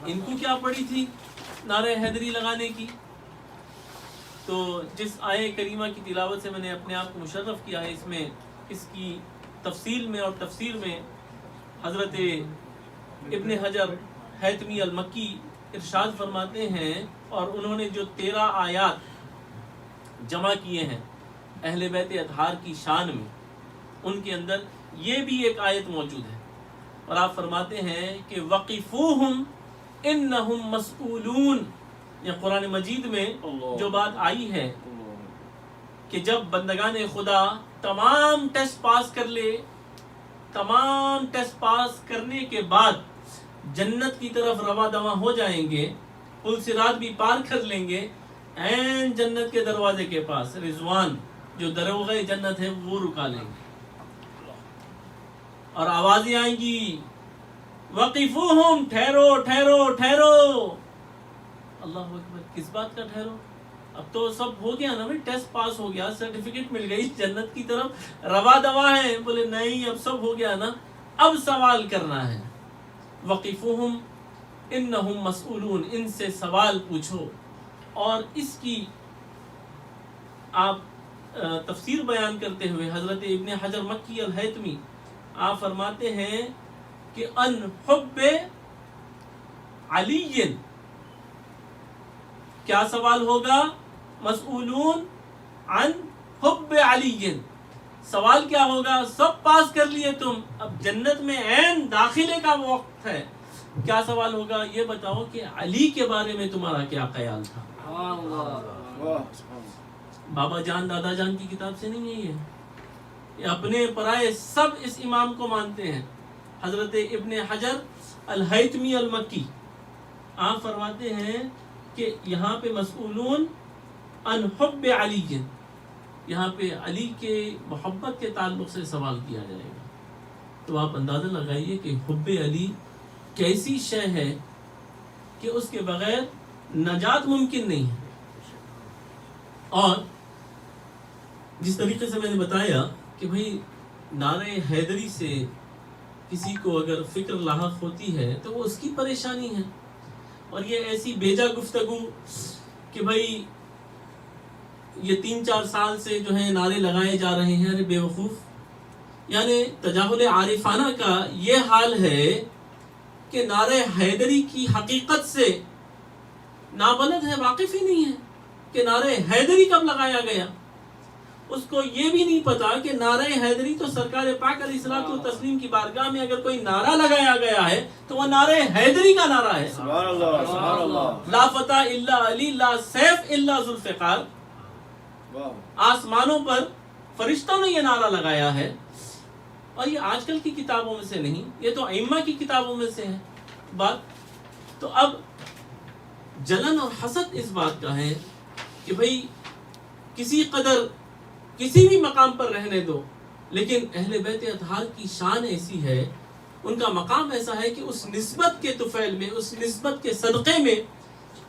ان کو کیا پڑی تھی نعرہ حیدری لگانے کی؟ تو جس آیہ کریمہ کی تلاوت سے میں نے اپنے آپ کو مشرف کیا ہے، اس میں اس کی تفصیل میں اور تفسیر میں حضرت ابن حجر حیتمی المکی ارشاد فرماتے ہیں، اور انہوں نے جو 13 آیات جمع کیے ہیں اہل بیت اطہار کی شان میں، ان کے اندر یہ بھی ایک آیت موجود ہے. اور آپ فرماتے ہیں کہ وقفوہم انہم مسئولون. یہ قرآن مجید میں جو بات آئی ہے کہ جب بندگان خدا تمام ٹیسٹ پاس کر لے، تمام ٹیسٹ پاس کرنے کے بعد جنت کی طرف رواں دواں ہو جائیں گے، پل صراط بھی پار کر لیں گے، عین جنت کے دروازے کے پاس رضوان جو دروغہ جنت ہے وہ رکا لیں گے، اور آوازیں آئیں گی وقفوہم، ٹھہرو ٹھہرو ٹھہرو. اللہ اکبر، کس بات کا ٹھہرو؟ اب تو سب ہو گیا نا بھائی، ٹیسٹ پاس ہو گیا، سرٹیفکیٹ مل گئی، جنت کی طرف رواں دواں ہے. بولے نہیں، اب سب ہو گیا نا، اب سوال کرنا ہے. وقفوہم انہم مسئولون، ان سے سوال پوچھو. اور اس کی آپ تفسیر بیان کرتے ہوئے حضرت ابن حجر مکی الحیتمی آپ فرماتے ہیں کہ ان حب علی، کیا سوال ہوگا؟ مسئولون عن حب علی. سوال کیا ہوگا؟ سب پاس کر لیے تم، اب جنت میں عین داخلے کا وقت ہے. کیا سوال ہوگا؟ یہ بتاؤ کہ علی کے بارے میں تمہارا کیا خیال تھا؟ بابا جان دادا جان کی کتاب سے نہیں ہے یہ اپنے پرائے سب اس امام کو مانتے ہیں. حضرت ابن حجر الحیتمی المکی آپ فرماتے ہیں کہ یہاں پہ مسئولون عن حب علی، یہاں پہ علی کے محبت کے تعلق سے سوال کیا جائے گا. تو آپ اندازہ لگائیے کہ حب علی کیسی شے ہے کہ اس کے بغیر نجات ممکن نہیں ہے. اور جس طریقے سے میں نے بتایا کہ بھئی نعرہ حیدری سے کسی کو اگر فکر لاحق ہوتی ہے تو وہ اس کی پریشانی ہے. اور یہ ایسی بیجا گفتگو کہ بھئی یہ 3-4 سال سے جو ہے نعرے لگائے جا رہے ہیں، ارے بے وقوف. یعنی تجاہل عارفانہ کا یہ حال ہے کہ نعرہ حیدری کی حقیقت سے نابلد ہے، واقف ہی نہیں ہے کہ نعرہ حیدری کب لگایا گیا. اس کو یہ بھی نہیں پتا کہ نعرہ حیدری تو سرکار پاک علیہ الصلوۃ والتسلیم کی بارگاہ میں اگر کوئی نعرہ لگایا گیا ہے تو وہ نعرہ حیدری کا نعرہ ہے. سبحان اللہ سبحان اللہ. لا فتح الا علی لا سیف الا ذوالفقار. آسمانوں پر فرشتوں نے یہ نعرہ لگایا ہے، اور یہ آج کل کی کتابوں میں سے نہیں، یہ تو ائمہ کی کتابوں میں سے ہے بات. تو اب جلن اور حسد اس بات کا ہے کہ بھئی کسی قدر کسی بھی مقام پر رہنے دو، لیکن اہل بیت اطہار کی شان ایسی ہے، ان کا مقام ایسا ہے کہ اس نسبت کے طفیل میں، اس نسبت کے صدقے میں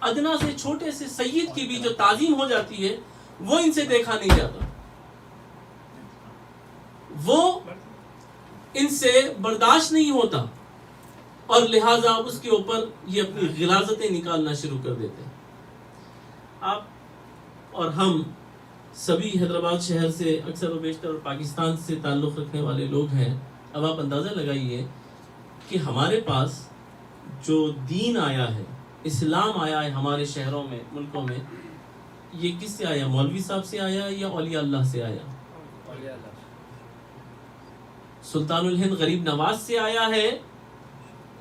ادنا سے چھوٹے سے سید کی بھی جو تعظیم ہو جاتی ہے وہ ان سے دیکھا نہیں جاتا، وہ ان سے برداشت نہیں ہوتا، اور لہٰذا اس کے اوپر یہ اپنی غلاظتیں نکالنا شروع کر دیتے ہیں۔ آپ اور ہم سبھی حیدرآباد شہر سے اکثر و بیشتر پاکستان سے تعلق رکھنے والے لوگ ہیں۔ اب آپ اندازہ لگائیے کہ ہمارے پاس جو دین آیا ہے، اسلام آیا ہے ہمارے شہروں میں، ملکوں میں، یہ کس سے آیا؟ مولوی صاحب سے آیا یا اولیاء اللہ سے آیا؟ سلطان الہند غریب نواز سے آیا ہے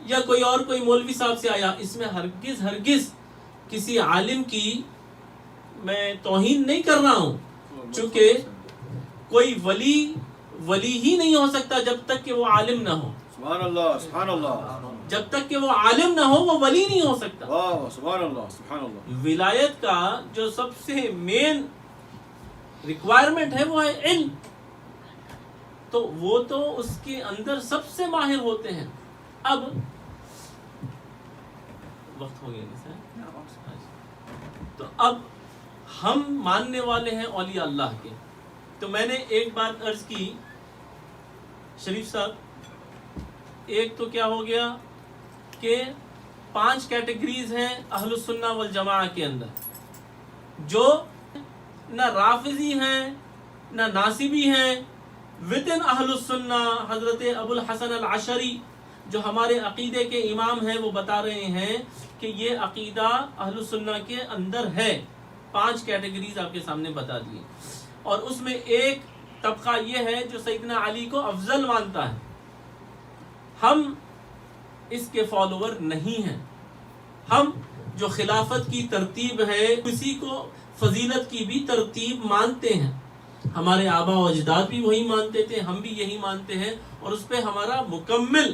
یا کوئی اور کوئی مولوی صاحب سے آیا؟ اس میں ہرگز کسی عالم کی میں توہین نہیں کر رہا ہوں، چونکہ کوئی ولی ہی نہیں ہو سکتا جب تک کہ وہ عالم نہ ہو۔ سبحان اللہ، سبحان اللہ، جب تک کہ وہ عالم نہ ہو وہ ولی نہیں ہو سکتا۔ واہ، سبحان اللہ، سبحان اللہ۔ ولایت کا جو سب سے مین ریکوائرمنٹ ہے وہ ہے علم، تو وہ تو اس کے اندر سب سے ماہر ہوتے ہیں۔ اب وقت ہو گیا تو اب ہم ماننے والے ہیں اولیاء اللہ کے۔ تو میں نے ایک بات عرض کی شریف صاحب، ایک تو کیا ہو گیا کہ 5 کیٹیگریز ہیں اہل السنہ والجماعہ کے اندر، جو نہ رافضی ہیں نہ ناصبی ہیں۔ within اہل السنہ حضرت ابو الحسن العشری جو ہمارے عقیدے کے امام ہیں وہ بتا رہے ہیں کہ یہ عقیدہ اہل السنہ کے اندر ہے۔ 5 کیٹیگریز آپ کے سامنے بتا دیے، اور اس میں ایک طبقہ یہ ہے جو سیدنا علی کو افضل مانتا ہے۔ ہم اس کے فالوور نہیں ہیں، ہم جو خلافت کی ترتیب ہے کسی کو فضیلت کی بھی ترتیب مانتے ہیں۔ ہمارے آبا و اجداد بھی وہی مانتے تھے، ہم بھی یہی مانتے ہیں، اور اس پہ ہمارا مکمل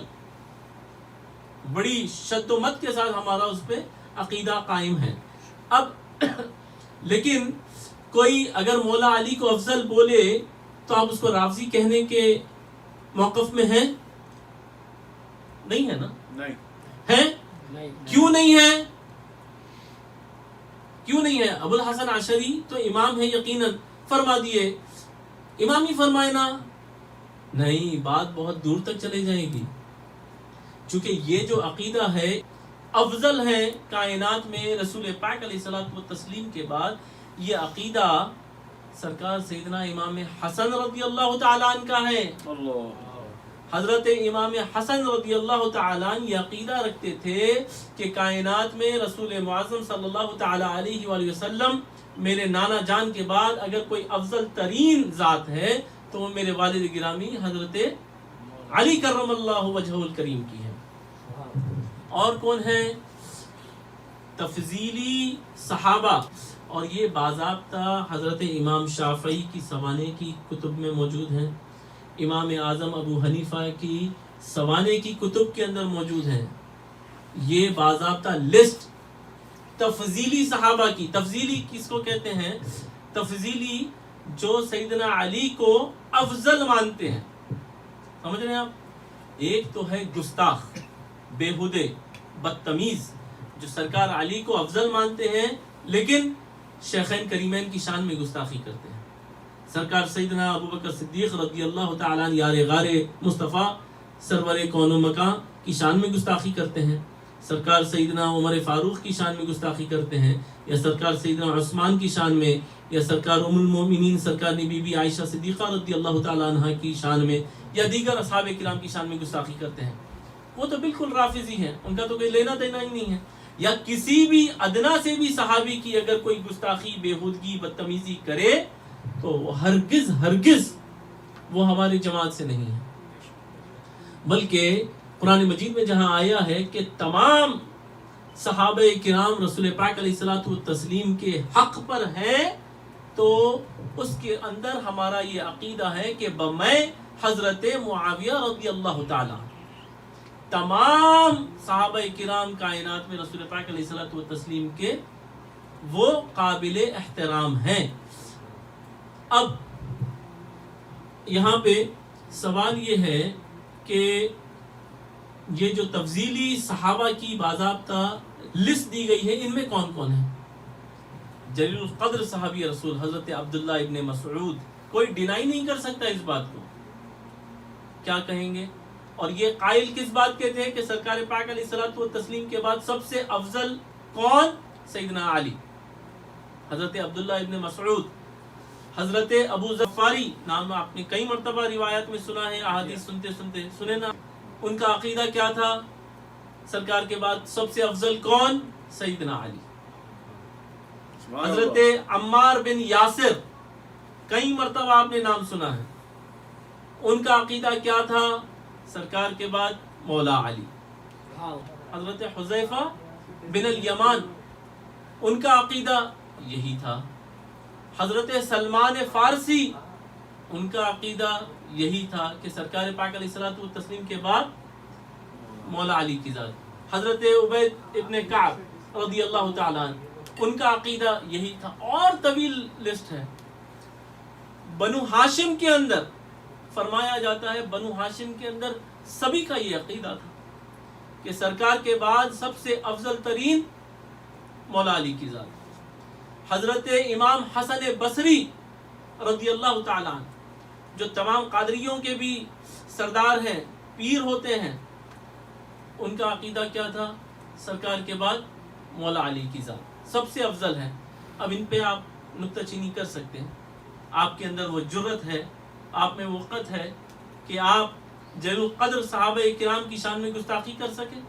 بڑی شد و مت کے ساتھ ہمارا اس پہ عقیدہ قائم ہے۔ اب لیکن کوئی اگر مولا علی کو افضل بولے تو آپ اس کو رافضی کہنے کے موقف میں ہیں؟ نہیں ہے نا؟ نہیں ہے؟ کیوں نہیں ہے؟ کیوں نہیں ہے؟ ابو الحسن عشری تو امام ہے یقیناً، فرما دیے، امام ہی فرمائے نا؟ نہیں، بات بہت دور تک چلے جائے گی، چونکہ یہ جو عقیدہ ہے افضل ہے کائنات میں رسول پاک علیہ الصلوۃ والتسلیم کے بعد، یہ عقیدہ سرکار سیدنا امام حسن رضی اللہ تعالیٰ عنہ کا ہے۔ اللہ، حضرت امام حسن رضی اللہ تعالیٰ عنہ یہ عقیدہ رکھتے تھے کہ کائنات میں رسول معظم صلی اللہ تعالیٰ علیہ وآلہ وسلم میرے نانا جان کے بعد اگر کوئی افضل ترین ذات ہے تو وہ میرے والد گرامی حضرت علی کرم اللہ وجہہ الکریم کی ہے۔ اور کون ہے؟ تفضیلی صحابہ، اور یہ باضابطہ حضرت امام شافعی کی سوانے کی کتب میں موجود ہیں، امام اعظم ابو حنیفہ کی سوانے کی کتب کے اندر موجود ہیں۔ یہ باضابطہ لسٹ تفضیلی صحابہ کی۔ تفضیلی کس کو کہتے ہیں؟ تفضیلی جو سیدنا علی کو افضل مانتے ہیں، سمجھ رہے ہیں آپ؟ ایک تو ہے گستاخ، بےہودے، بدتمیز، جو سرکار علی کو افضل مانتے ہیں لیکن شیخین کریمین کی شان میں گستاخی کرتے ہیں۔ سرکار سیدنا ابوبکر صدیق رضی اللہ تعالیٰ عنہ یار غار مصطفیٰ سرور کون و مکان کی شان میں گستاخی کرتے ہیں، سرکار سیدنا عمر فاروق کی شان میں گستاخی کرتے ہیں، یا سرکار سیدنا عثمان کی شان میں، یا سرکار ام المومنین سرکار بی بی عائشہ صدیقہ رضی اللہ تعالیٰ عنہ کی شان میں، یا دیگر اصحاب کرام کی شان میں گستاخی کرتے ہیں۔ وہ تو بالکل رافضی ہیں، ان کا تو کوئی لینا دینا ہی نہیں ہے۔ یا کسی بھی ادنا سے بھی صحابی کی اگر کوئی گستاخی، بےہودگی، بدتمیزی کرے تو ہرگز وہ ہماری جماعت سے نہیں ہے۔ بلکہ قرآن مجید میں جہاں آیا ہے کہ تمام صحابہ کرام رسول پاک علیہ الصلوۃ والتسلیم کے حق پر ہیں، تو اس کے اندر ہمارا یہ عقیدہ ہے کہ بمیں حضرت معاویہ رضی اللہ تعالیٰ، تمام صحابہ کرام کائنات میں رسول پاک علیہ الصلوۃ والتسلیم کے وہ قابل احترام ہیں۔ اب یہاں پہ سوال یہ ہے کہ یہ جو تفضیلی صحابہ کی باضابطہ لسٹ دی گئی ہے ان میں کون کون ہے؟ جلیل القدر صحابی رسول حضرت عبداللہ ابن مسعود، کوئی ڈینائی نہیں کر سکتا اس بات کو. کیا کہیں گے؟ اور یہ قائل کس بات کے تھے کہ سرکار پاک علیہ الصلوۃ والتسلیم کے بعد سب سے افضل کون؟ سیدنا علی. حضرت عبداللہ ابن مسعود، حضرت ابو ذر غفاری نام آپ نے کئی مرتبہ روایات میں سنا ہے، احادیث سنتے سنتے سنے نا. ان کا عقیدہ کیا تھا؟ سرکار کے بعد سب سے افضل کون؟ سیدنا علی. حضرت عمار بن یاسر، کئی مرتبہ آپ نے نام سنا ہے، ان کا عقیدہ کیا تھا؟ سرکار کے بعد مولا علی. حضرت حذیفہ بن الیمان، ان کا عقیدہ یہی تھا. حضرت سلمان فارسی، ان کا عقیدہ یہی تھا کہ سرکار پاک علیہ الصلوۃ والتسلیم کے بعد مولا علی کی ذات. حضرت عبید ابن کعب رضی اللہ تعالیٰ عنہ، ان کا عقیدہ یہی تھا. اور طویل لسٹ ہے. بنو ہاشم کے اندر فرمایا جاتا ہے، بنو ہاشم کے اندر سبھی کا یہ عقیدہ تھا کہ سرکار کے بعد سب سے افضل ترین مولا علی کی ذات. حضرت امام حسن بصری رضی اللہ تعالیٰ عنہ، جو تمام قادریوں کے بھی سردار ہیں، پیر ہوتے ہیں، ان کا عقیدہ کیا تھا؟ سرکار کے بعد مولا علی کی ذات سب سے افضل ہے. اب ان پہ آپ نکتہ چینی کر سکتے ہیں. آپ کے اندر وہ جرت ہے، آپ میں وقت ہے کہ آپ جلیل القدر صحابہ کرام کی شان میں گستاخی کر سکیں؟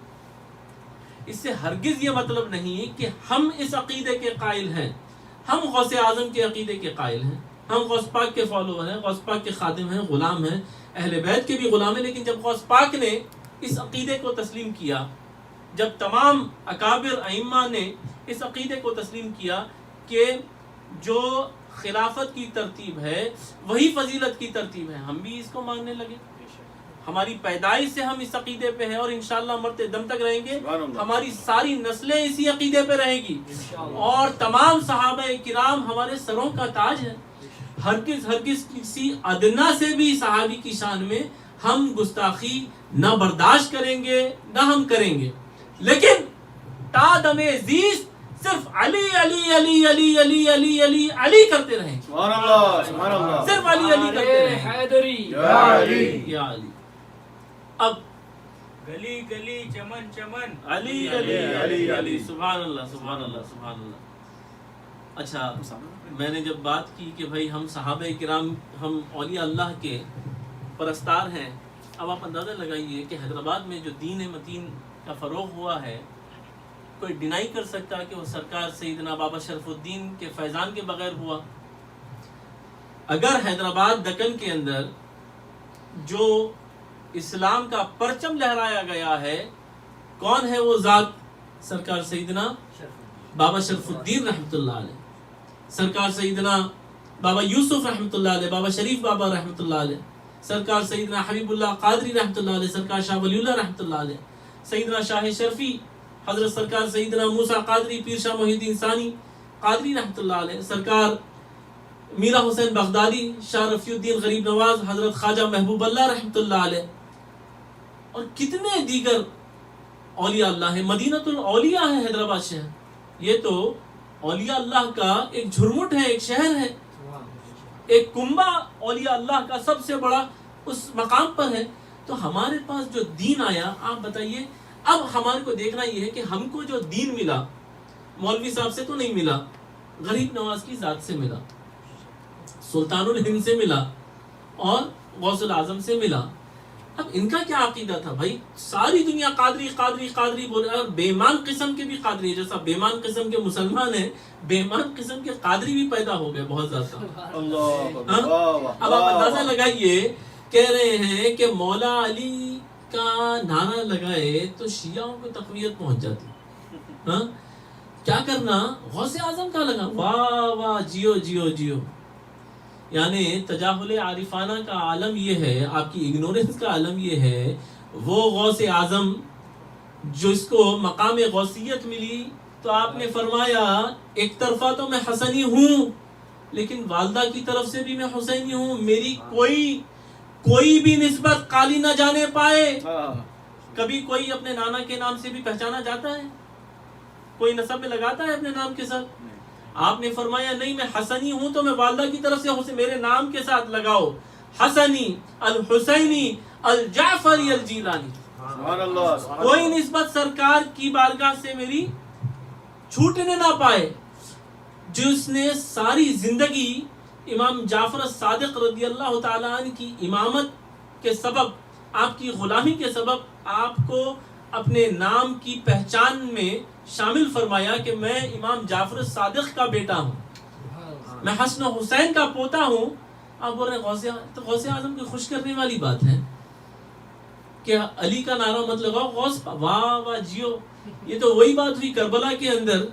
اس سے ہرگز یہ مطلب نہیں کہ ہم اس عقیدے کے قائل ہیں، ہم غوث اعظم کے عقیدے کے قائل ہیں، ہم غوث پاک کے فالوور ہیں، غوث پاک کے خادم ہیں، غلام ہیں، اہل بیت کے بھی غلام ہیں. لیکن جب غوث پاک نے اس عقیدے کو تسلیم کیا، جب تمام اکابر ائمہ نے اس عقیدے کو تسلیم کیا کہ جو خلافت کی ترتیب ہے وہی فضیلت کی ترتیب ہے، ہم بھی اس کو ماننے لگے. ہماری پیدائش سے ہم اس عقیدے پہ ہیں اور انشاءاللہ مرتے دم تک رہیں گے. ہماری ساری نسلیں اسی عقیدے پہ رہیں گی اور تمام صحابہ کرام ہمارے سروں کا تاج ہے. ہرگز کسی ادنا سے بھی صحابی کی شان میں ہم گستاخی نہ برداشت کریں گے، نہ ہم کریں گے. لیکن تا دم زیست صرف علی علی علی علی علی علی علی علی کرتے رہیں. سبحان اللہ، سبحان اللہ. صرف علی علی کرتے رہیں. حیدری یا علی، یا علی. اب گلی گلی چمن چمن علی علی علی علی. سبحان اللہ سبحان اللہ سبحان اللہ. اچھا، میں نے جب بات کی کہ بھائی ہم صحابہ کرام، ہم اولیاء اللہ کے پرستار ہیں، اب آپ اندازہ لگائیے کہ حیدرآباد میں جو دین متین کا فروغ ہوا ہے، کوئی ڈینائی کر سکتا کہ وہ سرکار سیدنا بابا شرف الدین کے فیضان کے بغیر ہوا؟ اگر حیدرآباد دکن کے اندر جو اسلام کا پرچم لہرایا گیا ہے، کون ہے وہ ذات؟ سرکار سیدنا بابا شرف الدین رحمۃ اللہ علیہ، سرکار سیدنا بابا یوسف رحمۃ اللہ علیہ، بابا شریف بابا رحمۃ اللہ علیہ، سرکار سیدنا حبیب اللہ قادری رحمۃ اللہ علیہ، سرکار شاہ ولی اللہ رحمۃ اللہ علیہ، سیدنا شاہ شرفی حضرت سرکار سیدنا موسیٰ قادری، پیر شاہ محی الدین ثانی قادری رحمۃ اللہ علیہ، سرکار میرا حسین بغدادی، شاہ رفیع الدین غریب نواز، حضرت خواجہ محبوب اللہ رحمۃ اللہ علیہ، اور کتنے دیگر اولیاء اللہ ہیں. مدینہ الاولیاء ہے حیدرآباد شہر. یہ تو اولیاء اللہ کا ایک جھرمٹ ہے، ایک شہر ہے، ایک کنبہ اولیاء اللہ کا سب سے بڑا اس مقام پر ہے. تو ہمارے پاس جو دین آیا، آپ بتائیے، اب ہمارے کو دیکھنا یہ ہے کہ ہم کو جو دین ملا مولوی صاحب سے تو نہیں ملا، غریب نواز کی ذات سے ملا، سلطان الہند سے ملا اور غوث الاعظم سے ملا. اب ان کا کیا عقیدہ تھا بھائی؟ ساری دنیا قادری قادری قادری بولے، اور بےمان قسم کے بھی قادری ہیں. جیسا بےمان قسم کے مسلمان ہیں، بےمان قسم کے قادری بھی پیدا ہو گئے بہت زیادہ. اب آپ اندازہ لگائیے، کہہ رہے ہیں کہ مولا علی کا نعرہ لگائے تو شیعوں کو تقویت پہنچ جاتی. کیا کرنا؟ غوث اعظم کا لگا، واہ واہ، جیو جیو جیو. یعنی تجاہل عارفانہ کا عالم یہ ہے، آپ کی اگنورنس کا عالم یہ ہے. وہ غوث اعظم جو اس کو مقام غوثیت ملی، تو آپ نے فرمایا ایک طرفہ تو میں حسنی ہوں، لیکن والدہ کی طرف سے بھی میں حسینی ہوں. میری کوئی بھی نسبت قالی نہ جانے پائے. کبھی کوئی اپنے نانا کے نام سے بھی پہچانا جاتا ہے؟ کوئی نسب میں لگاتا ہے اپنے نام کے ساتھ؟ آپ نے فرمایا نہیں، میں حسنی ہوں تو میں والدہ کی طرف سے ہوں، میرے نام کے ساتھ لگاؤ، حسنی الحسینی الجعفری الجیلانی۔ سبحان اللہ، کوئی نسبت سرکار کی بارگاہ سے میری چھوٹنے نہ پائے۔ جس نے ساری زندگی امام جعفر صادق رضی اللہ تعالیٰ عنہ کی امامت کے سبب، آپ کی غلامی کے سبب آپ کو اپنے نام کی پہچان میں شامل فرمایا کہ میں امام جعفر صادق کا بیٹا ہوں، میں حسن و حسین کا پوتا ہوں۔ آپ بول رہے ہیں غوث اعظم کی خوش کرنے والی بات ہے کہ علی کا نعرہ مت لگاؤ، غوث واہ واہ جیو۔ یہ تو وہی بات ہوئی کربلا کے اندر،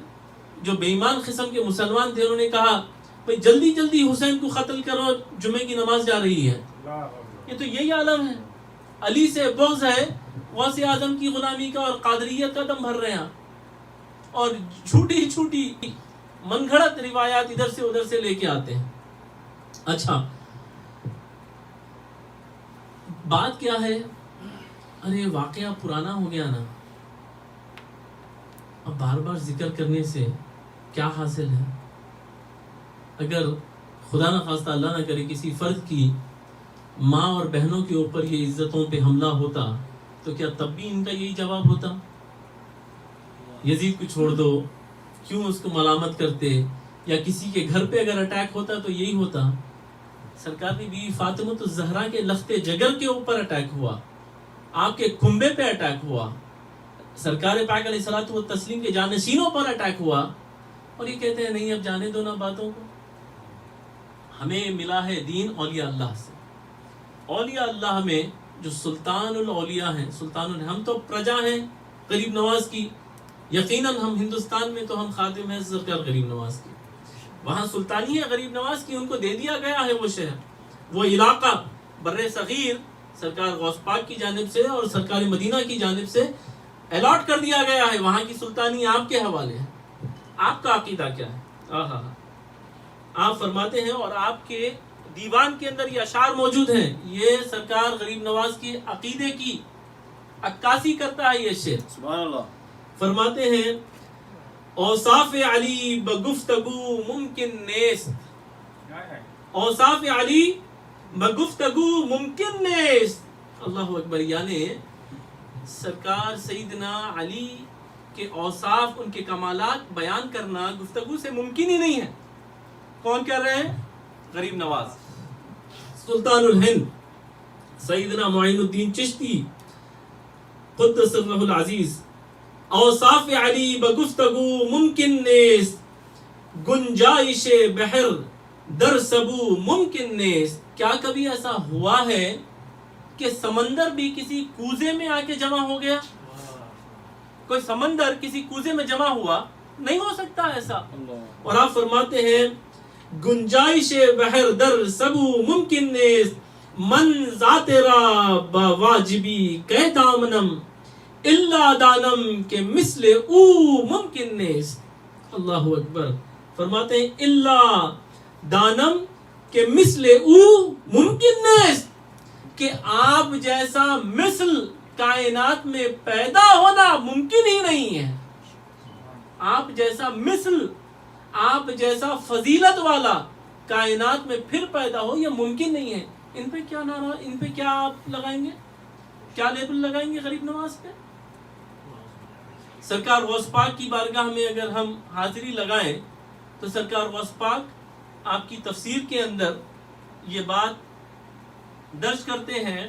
جو بے ایمان قسم کے مسلمان تھے، انہوں نے کہا بھئی جلدی جلدی حسین کو قتل کرو، جمعے کی نماز جا رہی ہے۔ یہ تو یہی عالم ہے، علی سے بغض ہے، غوث اعظم کی غلامی کا اور قادریت کا دم بھر رہے ہیں، اور چھوٹی چھوٹی من گھڑت روایات ادھر سے ادھر سے لے کے آتے ہیں۔ اچھا بات کیا ہے؟ ارے واقعہ پرانا ہو گیا نا، اب بار بار ذکر کرنے سے کیا حاصل ہے؟ اگر خدا نہ خواستہ اللہ نہ کرے کسی فرد کی ماں اور بہنوں کے اوپر یہ عزتوں پہ حملہ ہوتا تو کیا تب بھی ان کا یہی جواب ہوتا؟ یزید کو چھوڑ دو، کیوں اس کو ملامت کرتے؟ یا کسی کے گھر پہ اگر اٹیک ہوتا تو یہی ہوتا؟ سرکار کی بیوی فاطمہ الزہرا کے لخت جگر کے اوپر اٹیک ہوا، آپ کے کنبے پہ اٹیک ہوا، سرکار پاک علیہ الصلوۃ والتسلیم کے جانشینوں پر اٹیک ہوا، اور یہ کہتے ہیں نہیں اب جانے دو نا باتوں کو۔ ہمیں ملا ہے دین اولیاء اللہ سے، اولیاء اللہ میں جو سلطان الاولیاء ہیں، ہم تو پرجا ہیں غریب نواز کی، یقیناً ہم ہندوستان میں تو ہم خادم ہیں سرکار غریب نواز کی، وہاں سلطانی ہے غریب نواز کی، ان کو دے دیا گیا ہے وہ شہر، وہ علاقہ بر صغیر سرکار غوث پاک کی جانب سے اور سرکار مدینہ کی جانب سے الاٹ کر دیا گیا ہے، وہاں کی سلطانی آپ کے حوالے ہے۔ آپ کا عقیدہ کیا ہے؟ آپ فرماتے ہیں، اور آپ کے دیوان کے اندر یہ اشعار موجود ہیں، یہ سرکار غریب نواز کی عقیدے کی عکاسی کرتا ہے یہ شعر۔ سبحان اللہ، فرماتے ہیں اوصاف علی بگفتگو ممکن نیست، اوصاف علی بگفتگو ممکن نیست۔ اللہ اکبر، یعنی سرکار سیدنا علی کے اوصاف، ان کے کمالات بیان کرنا گفتگو سے ممکن ہی نہیں ہے۔ کون کہہ رہے ہیں؟ غریب نواز، سلطان الہند سیدنا معین الدین چشتی قدس سرہ العزیز، اوصاف علی بگفتگو ممکن نیست، گنجائش بحر در سبو ممکن نیست۔ کیا کبھی ایسا ہوا ہے کہ سمندر بھی کسی کوزے میں آ کے جمع ہو گیا؟ کوئی سمندر کسی کوزے میں جمع ہوا؟ نہیں ہو سکتا ایسا۔ اور آپ فرماتے ہیں گنجائش بحر در سبو ممکن نیست، من ذات را با واجبی کہ دامنم الا دانم کے مثل او ممکن نیست۔ اللہ اکبر، فرماتے ہیں الا دانم کے مثل او ممکن نیست، کہ آپ جیسا مثل کائنات میں پیدا ہونا ممکن ہی نہیں ہے۔ آپ جیسا مثل، آپ جیسا فضیلت والا کائنات میں پھر پیدا ہو، یہ ممکن نہیں ہے۔ ان پہ کیا نعرہ، ان پہ کیا آپ لگائیں گے، کیا لیبل لگائیں گے غریب نواز پہ؟ سرکار غوث پاک کی بارگاہ میں اگر ہم حاضری لگائیں تو سرکار غوث پاک آپ کی تفسیر کے اندر یہ بات درج کرتے ہیں،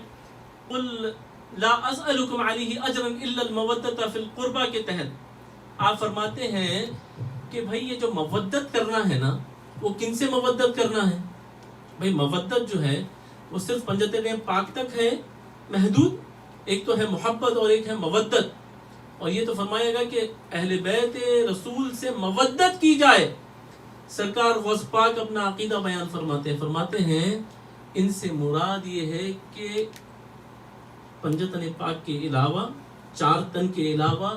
قل لا اسألکم علیہ اجرا الا المودۃ فی القربہ کے تحت آپ فرماتے ہیں کہ بھئی یہ جو مودت کرنا ہے نا، وہ کن سے مودت کرنا ہے؟ بھئی مودت جو ہے وہ صرف پنجتین پاک تک ہے محدود، ایک تو ہے محبت اور ایک ہے مودت، اور یہ تو فرمایا گا کہ اہل بیت رسول سے مودت کی جائے۔ سرکار غوث پاک اپنا عقیدہ بیان فرماتے ہیں ان سے مراد یہ ہے کہ پنجتن پاک کے علاوہ، چار تن کے علاوہ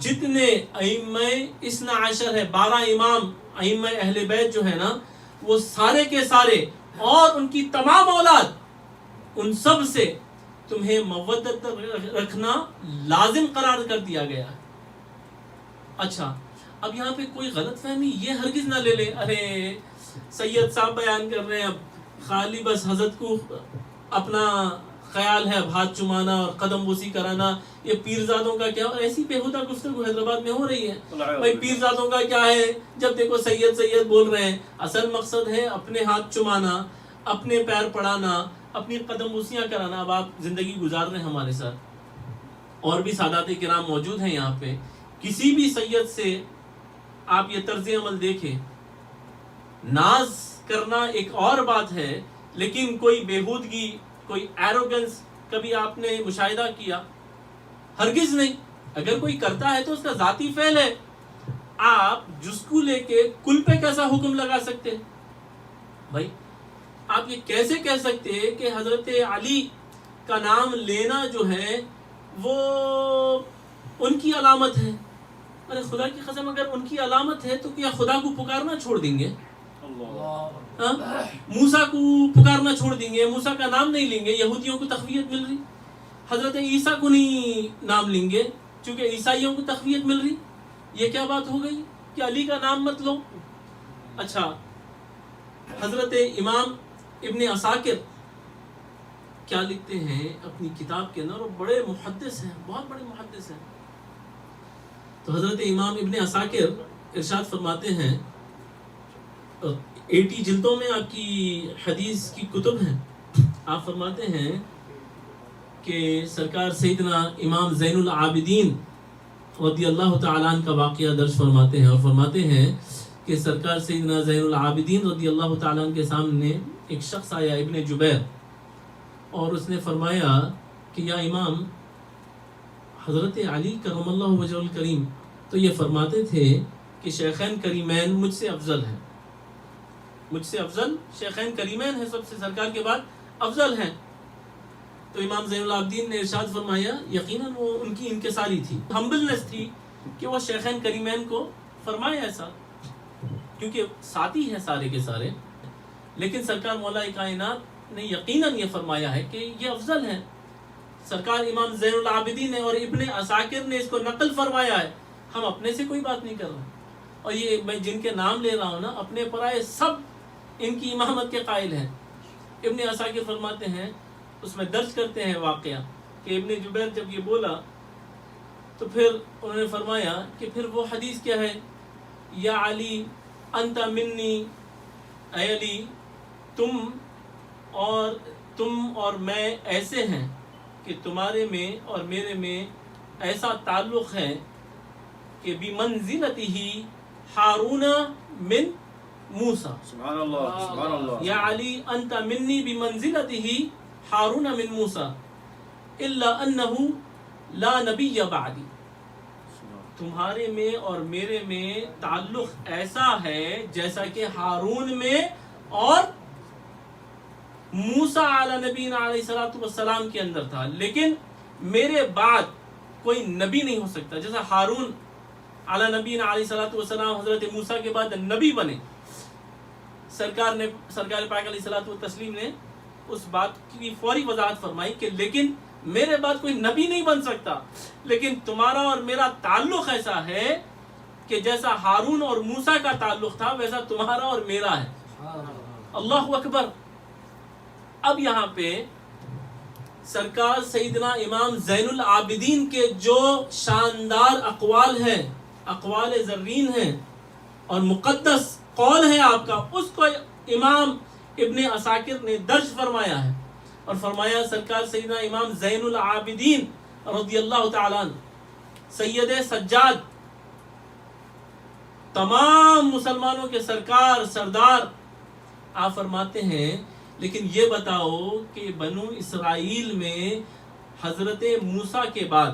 جتنے ائمہ اثنا عشر ہے، 12 امام ائمہ اہل بیت جو ہے نا، وہ سارے کے سارے اور ان کی تمام اولاد، ان سب سے تمہیں مودت رکھنا لازم قرار کر دیا گیا ہے۔ اچھا، اب یہاں پہ کوئی غلط فہمی یہ ہرگز نہ لے لے، ارے سید صاحب بیان کر رہے ہیں، اب خالی بس حضرت کو اپنا خیال ہے اب ہاتھ چمانا اور قدم بوسی کرانا، یہ پیرزادوں کا کیا؟ اور ایسی بےہودہ گفتگو حیدرآباد میں ہو رہی ہے، بھائی پیرزادوں کا کیا ہے، جب دیکھو سید سید بول رہے ہیں، اصل مقصد ہے اپنے ہاتھ چمانا، اپنے پیر پڑانا، اپنی قدم بوسیاں کرانا۔ اب آپ زندگی گزار رہے ہیں ہمارے ساتھ، اور بھی سادات کرام موجود ہیں یہاں پہ، کسی بھی سید سے آپ یہ طرز عمل دیکھیں، ناز کرنا ایک اور بات ہے، لیکن کوئی بےہودگی، کوئی ایروگنس کبھی آپ نے مشاہدہ کیا؟ ہرگز نہیں۔ اگر کوئی کرتا ہے تو اس کا ذاتی فعل ہے، آپ جس کو لے کے کل پہ کیسا حکم لگا سکتے ہیں؟ بھائی آپ یہ کیسے کہہ سکتے ہیں کہ حضرت علی کا نام لینا جو ہے وہ ان کی علامت ہے؟ ارے خدا کی قسم، اگر ان کی علامت ہے تو کیا خدا کو پکارنا چھوڑ دیں گے؟ موسیٰ کو پکارنا چھوڑ دیں گے؟ موسیٰ کا نام نہیں لیں گے؟ یہودیوں کو تقویت مل رہی، حضرت عیسیٰ کو نہیں نام لیں گے چونکہ عیسائیوں کو تقویت مل رہی، یہ کیا بات ہو گئی کہ علی کا نام مت لو؟ اچھا، حضرت امام ابن عساکر کیا لکھتے ہیں اپنی کتاب کے اندر، اور بڑے محدث ہیں، بہت بڑے محدث ہیں، تو حضرت امام ابن عساکر ارشاد فرماتے ہیں، 80 جلدوں میں آپ کی حدیث کی کتب ہیں، آپ فرماتے ہیں کہ سرکار سیدنا امام زین العابدین رضی اللہ تعالیٰ عنہ کا واقعہ درج فرماتے ہیں، اور فرماتے ہیں کہ سرکار سیدنا زین العابدین رضی اللہ تعالیٰ عنہ کے سامنے ایک شخص آیا، ابن جبیر، اور اس نے فرمایا کہ یا امام، حضرت علی کرم اللہ وجہ الکریم تو یہ فرماتے تھے کہ شیخین کریمین مجھ سے افضل ہیں، مجھ سے افضل شیخین کریمین ہیں، سب سے سرکار کے بعد افضل ہیں۔ تو امام زین العابدین نے ارشاد فرمایا، یقیناً وہ ان کی انکساری تھی، ہمبلنس تھی کہ وہ شیخین کریمین کو فرمایا ایسا، کیونکہ ساتھی ہیں سارے کے سارے، لیکن سرکار مولا کائنات نے یقیناً یہ فرمایا ہے کہ یہ افضل ہیں۔ سرکار امام زین العابدین نے اور ابن عساکر نے اس کو نقل فرمایا ہے، ہم اپنے سے کوئی بات نہیں کر رہے، اور یہ میں جن کے نام لے رہا ہوں نا، اپنے پرائے سب ان کی امامت کے قائل ہیں۔ ابن عساکر فرماتے ہیں، اس میں درج کرتے ہیں واقعہ کہ ابن جبیر جب یہ بولا تو پھر انہوں نے فرمایا کہ پھر وہ حدیث کیا ہے، یا علی انت منی، اے علی تم اور میں ایسے ہیں کہ تمہارے میں اور میرے میں ایسا تعلق ہے کہ بمنزلتہ ہارون من موسیٰ، سبحان اللہ، سبحان اللہ، یا علی انت منی بمنزلتہ ہارون من موسیٰ الا انہ لا نبی بعدی، تمہارے میں اور میرے میں تعلق ایسا ہے جیسا کہ ہارون میں اور موسیٰ علیہ نبینا علیہ السلام کے اندر تھا، لیکن میرے بعد کوئی نبی نہیں ہو سکتا جیسا ہارون علیہ نبینا علیہ السلام حضرت موسیٰ کے بعد نبی بنے۔ سرکار پاک علیہ السلام نے اس بات کی فوری وضاحت فرمائی کہ لیکن میرے بعد کوئی نبی نہیں بن سکتا، لیکن تمہارا اور میرا تعلق ایسا ہے کہ جیسا ہارون اور موسیٰ کا تعلق تھا ویسا تمہارا اور میرا ہے۔ اللہ اکبر۔ اب یہاں پہ سرکار سیدنا امام زین العابدین کے جو شاندار اقوال ہیں، اقوال زرین ہیں اور مقدس قول ہے آپ کا، اس کو امام ابن عساکر نے درج فرمایا ہے، اور فرمایا سرکار سیدنا امام زین العابدین رضی اللہ تعالیٰ عنہ سید سجاد، تمام مسلمانوں کے سرکار سردار، آپ فرماتے ہیں لیکن یہ بتاؤ کہ بنو اسرائیل میں حضرت موسیٰ کے بعد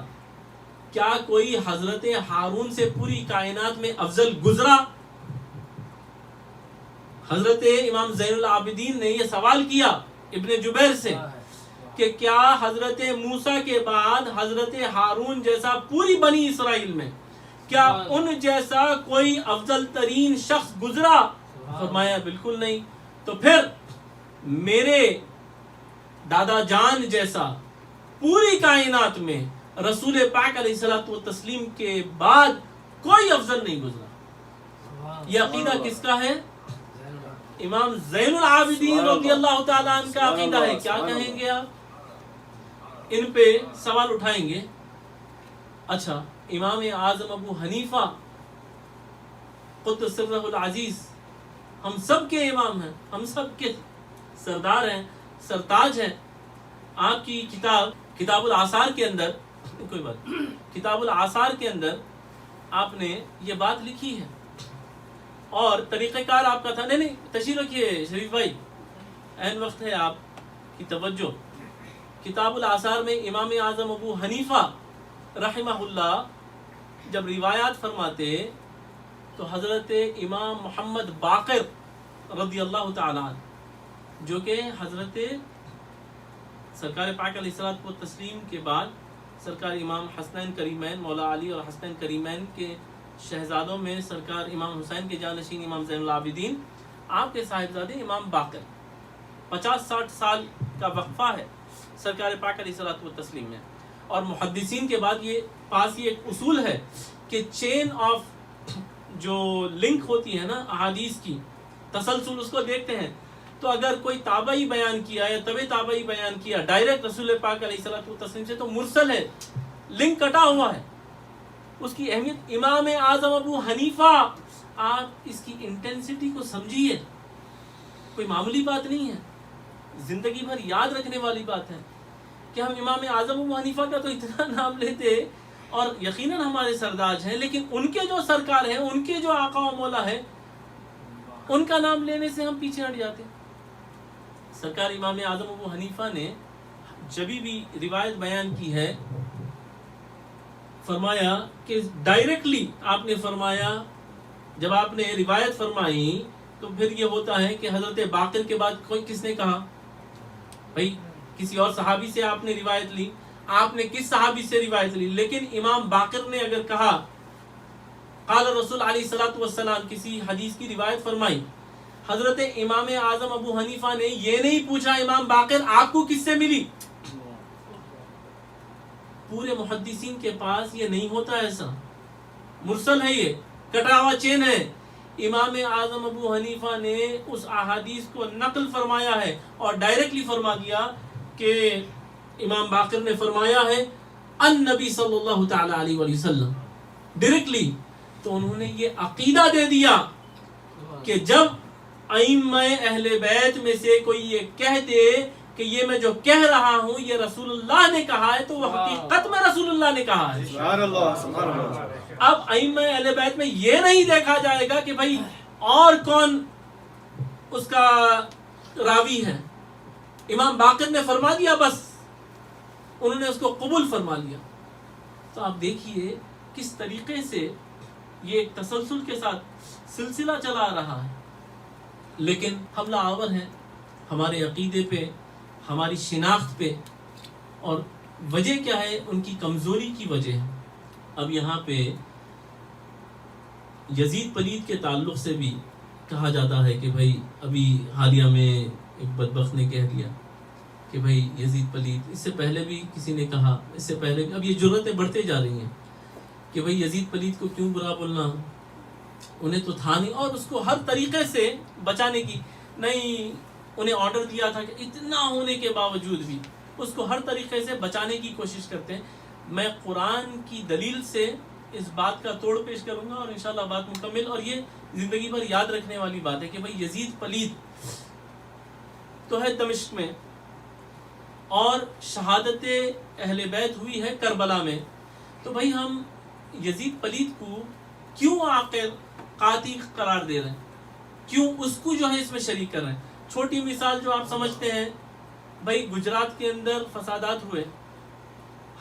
کیا کوئی حضرت ہارون سے پوری کائنات میں افضل گزرا؟ حضرت امام زین العابدین نے یہ سوال کیا ابن جبیر سے کہ کیا حضرت موسیٰ کے بعد حضرت ہارون جیسا پوری بنی اسرائیل میں کیا ان جیسا کوئی افضل ترین شخص گزرا؟ فرمایا بالکل نہیں۔ تو پھر میرے دادا جان جیسا پوری کائنات میں رسول پاک علیہ السلام کے بعد کوئی افضل نہیں گزرا۔ یہ عقیدہ کس کا ہے؟ امام زین العابدین رضی اللہ تعالیٰ عنہ کا عقیدہ ہے. کیا کہیں گے آپ؟ ان پہ سوال اٹھائیں گے. اچھا، امام اعظم ابو حنیفہ قدس سرہ العزیز ہم سب کے امام ہیں، ہم سب کے سردار ہیں، سرتاج ہیں. آپ کی کتاب الآثار کے اندر، کوئی بات، کتاب الآثار کے اندر آپ نے یہ بات لکھی ہے، اور طریقہ کار آپ کا تھا. نہیں تشریف رکھیے شریف بھائی، عین وقت ہے آپ کی توجہ. کتاب الآثار میں امام اعظم ابو حنیفہ رحمہ اللہ جب روایات فرماتے تو حضرت امام محمد باقر رضی اللہ تعالیٰ عنہ، جو کہ حضرت سرکار پاک علیہ الصلوۃ والتسلیم کے بعد سرکار امام حسنین کریمین مولا علی اور حسنین کریمین کے شہزادوں میں سرکار امام حسین کے جانشین امام زین العابدین، آپ کے صاحبزادے امام باقر، 50-60 سال کا وقفہ ہے سرکار پاک علیہ الصلوۃ والتسلیم میں. اور محدثین کے بعد یہ پاس یہ ایک اصول ہے کہ چین آف جو لنک ہوتی ہے نا احادیث کی، تسلسل اس کو دیکھتے ہیں. تو اگر کوئی تابعی بیان کیا یا طبع تابعی بیان کیا ڈائریکٹ رسول پاک علیہ الصلوۃ والتسلیم سے، تو مرسل ہے، لنک کٹا ہوا ہے. اس کی اہمیت امام اعظم ابو حنیفہ، آپ اس کی انٹینسٹی کو سمجھیے، کوئی معمولی بات نہیں ہے، زندگی بھر یاد رکھنے والی بات ہے کہ ہم امام اعظم ابو حنیفہ کا تو اتنا نام لیتے، اور یقیناً ہمارے سرداج ہیں، لیکن ان کے جو سرکار ہیں، ان کے جو آقا و مولا ہیں، ان کا نام لینے سے ہم پیچھے ہٹ جاتے. سرکار امام اعظم ابو حنیفہ نے جبھی بھی روایت بیان کی ہے، فرمایا کہ ڈائریکٹلی آپ نے فرمایا، جب آپ نے روایت فرمائی تو پھر یہ ہوتا ہے کہ حضرت باقر کے بعد کوئی کس نے کہا؟ بھائی کسی اور صحابی سے آپ نے روایت لی، آپ نے کس صحابی سے روایت لی؟ لیکن امام باقر نے اگر کہا قال رسول علیہ الصلوۃ والسلام، کسی حدیث کی روایت فرمائی، حضرت امام اعظم ابو حنیفہ نے یہ نہیں پوچھا امام باقر آپ کو کس سے ملی. پورے محدثین کے پاس یہ نہیں ہوتا، ایسا مرسل ہے، یہ کٹا ہوا چین ہے. امام اعظم ابو حنیفہ نے اس احادیث کو نقل فرمایا ہے اور ڈائریکٹلی فرما دیا کہ امام باقر نے فرمایا ہے النبی صلی اللہ تعالی علیہ وسلم، ڈائریکٹلی. تو انہوں نے یہ عقیدہ دے دیا کہ جب ائمہ اہل بیت میں سے کوئی یہ کہہ دے کہ یہ میں جو کہہ رہا ہوں یہ رسول اللہ نے کہا ہے، تو وہ حقیقت میں رسول اللہ نے کہا ہے. سبحان اللہ سبحان اللہ. اب ائمہ اہل بیت میں یہ نہیں دیکھا جائے گا کہ بھائی اور کون اس کا راوی ہے، امام باقر نے فرما دیا، بس انہوں نے اس کو قبول فرما لیا. تو آپ دیکھیے کس طریقے سے یہ ایک تسلسل کے ساتھ سلسلہ چلا آ رہا ہے. لیکن حملہ آور ہیں ہمارے عقیدے پہ، ہماری شناخت پہ، اور وجہ کیا ہے؟ ان کی کمزوری کی وجہ ہے. اب یہاں پہ یزید پلید کے تعلق سے بھی کہا جاتا ہے کہ بھائی ابھی حالیہ میں ایک بدبخت نے کہہ دیا کہ بھائی یزید پلید، اس سے پہلے بھی کسی نے کہا، اس سے پہلے بھی، اب یہ جرأتیں بڑھتے جا رہی ہیں کہ بھائی یزید پلید کو کیوں برا بولنا، انہیں تو تھا نہیں، اور اس کو ہر طریقے سے بچانے کی، نہیں انہیں آرڈر دیا تھا کہ اتنا ہونے کے باوجود بھی اس کو ہر طریقے سے بچانے کی کوشش کرتے ہیں. میں قرآن کی دلیل سے اس بات کا توڑ پیش کروں گا اور انشاءاللہ بات مکمل، اور یہ زندگی بھر یاد رکھنے والی بات ہے کہ بھائی یزید پلید تو ہے دمشق میں، اور شہادت اہل بیت ہوئی ہے کربلا میں. تو بھائی ہم یزید پلید کو کیوں عاقل قاطع قرار دے رہے ہیں؟ کیوں اس کو جو ہے اس میں شریک کر رہے ہیں؟ چھوٹی مثال جو آپ سمجھتے ہیں، بھائی گجرات کے اندر فسادات ہوئے،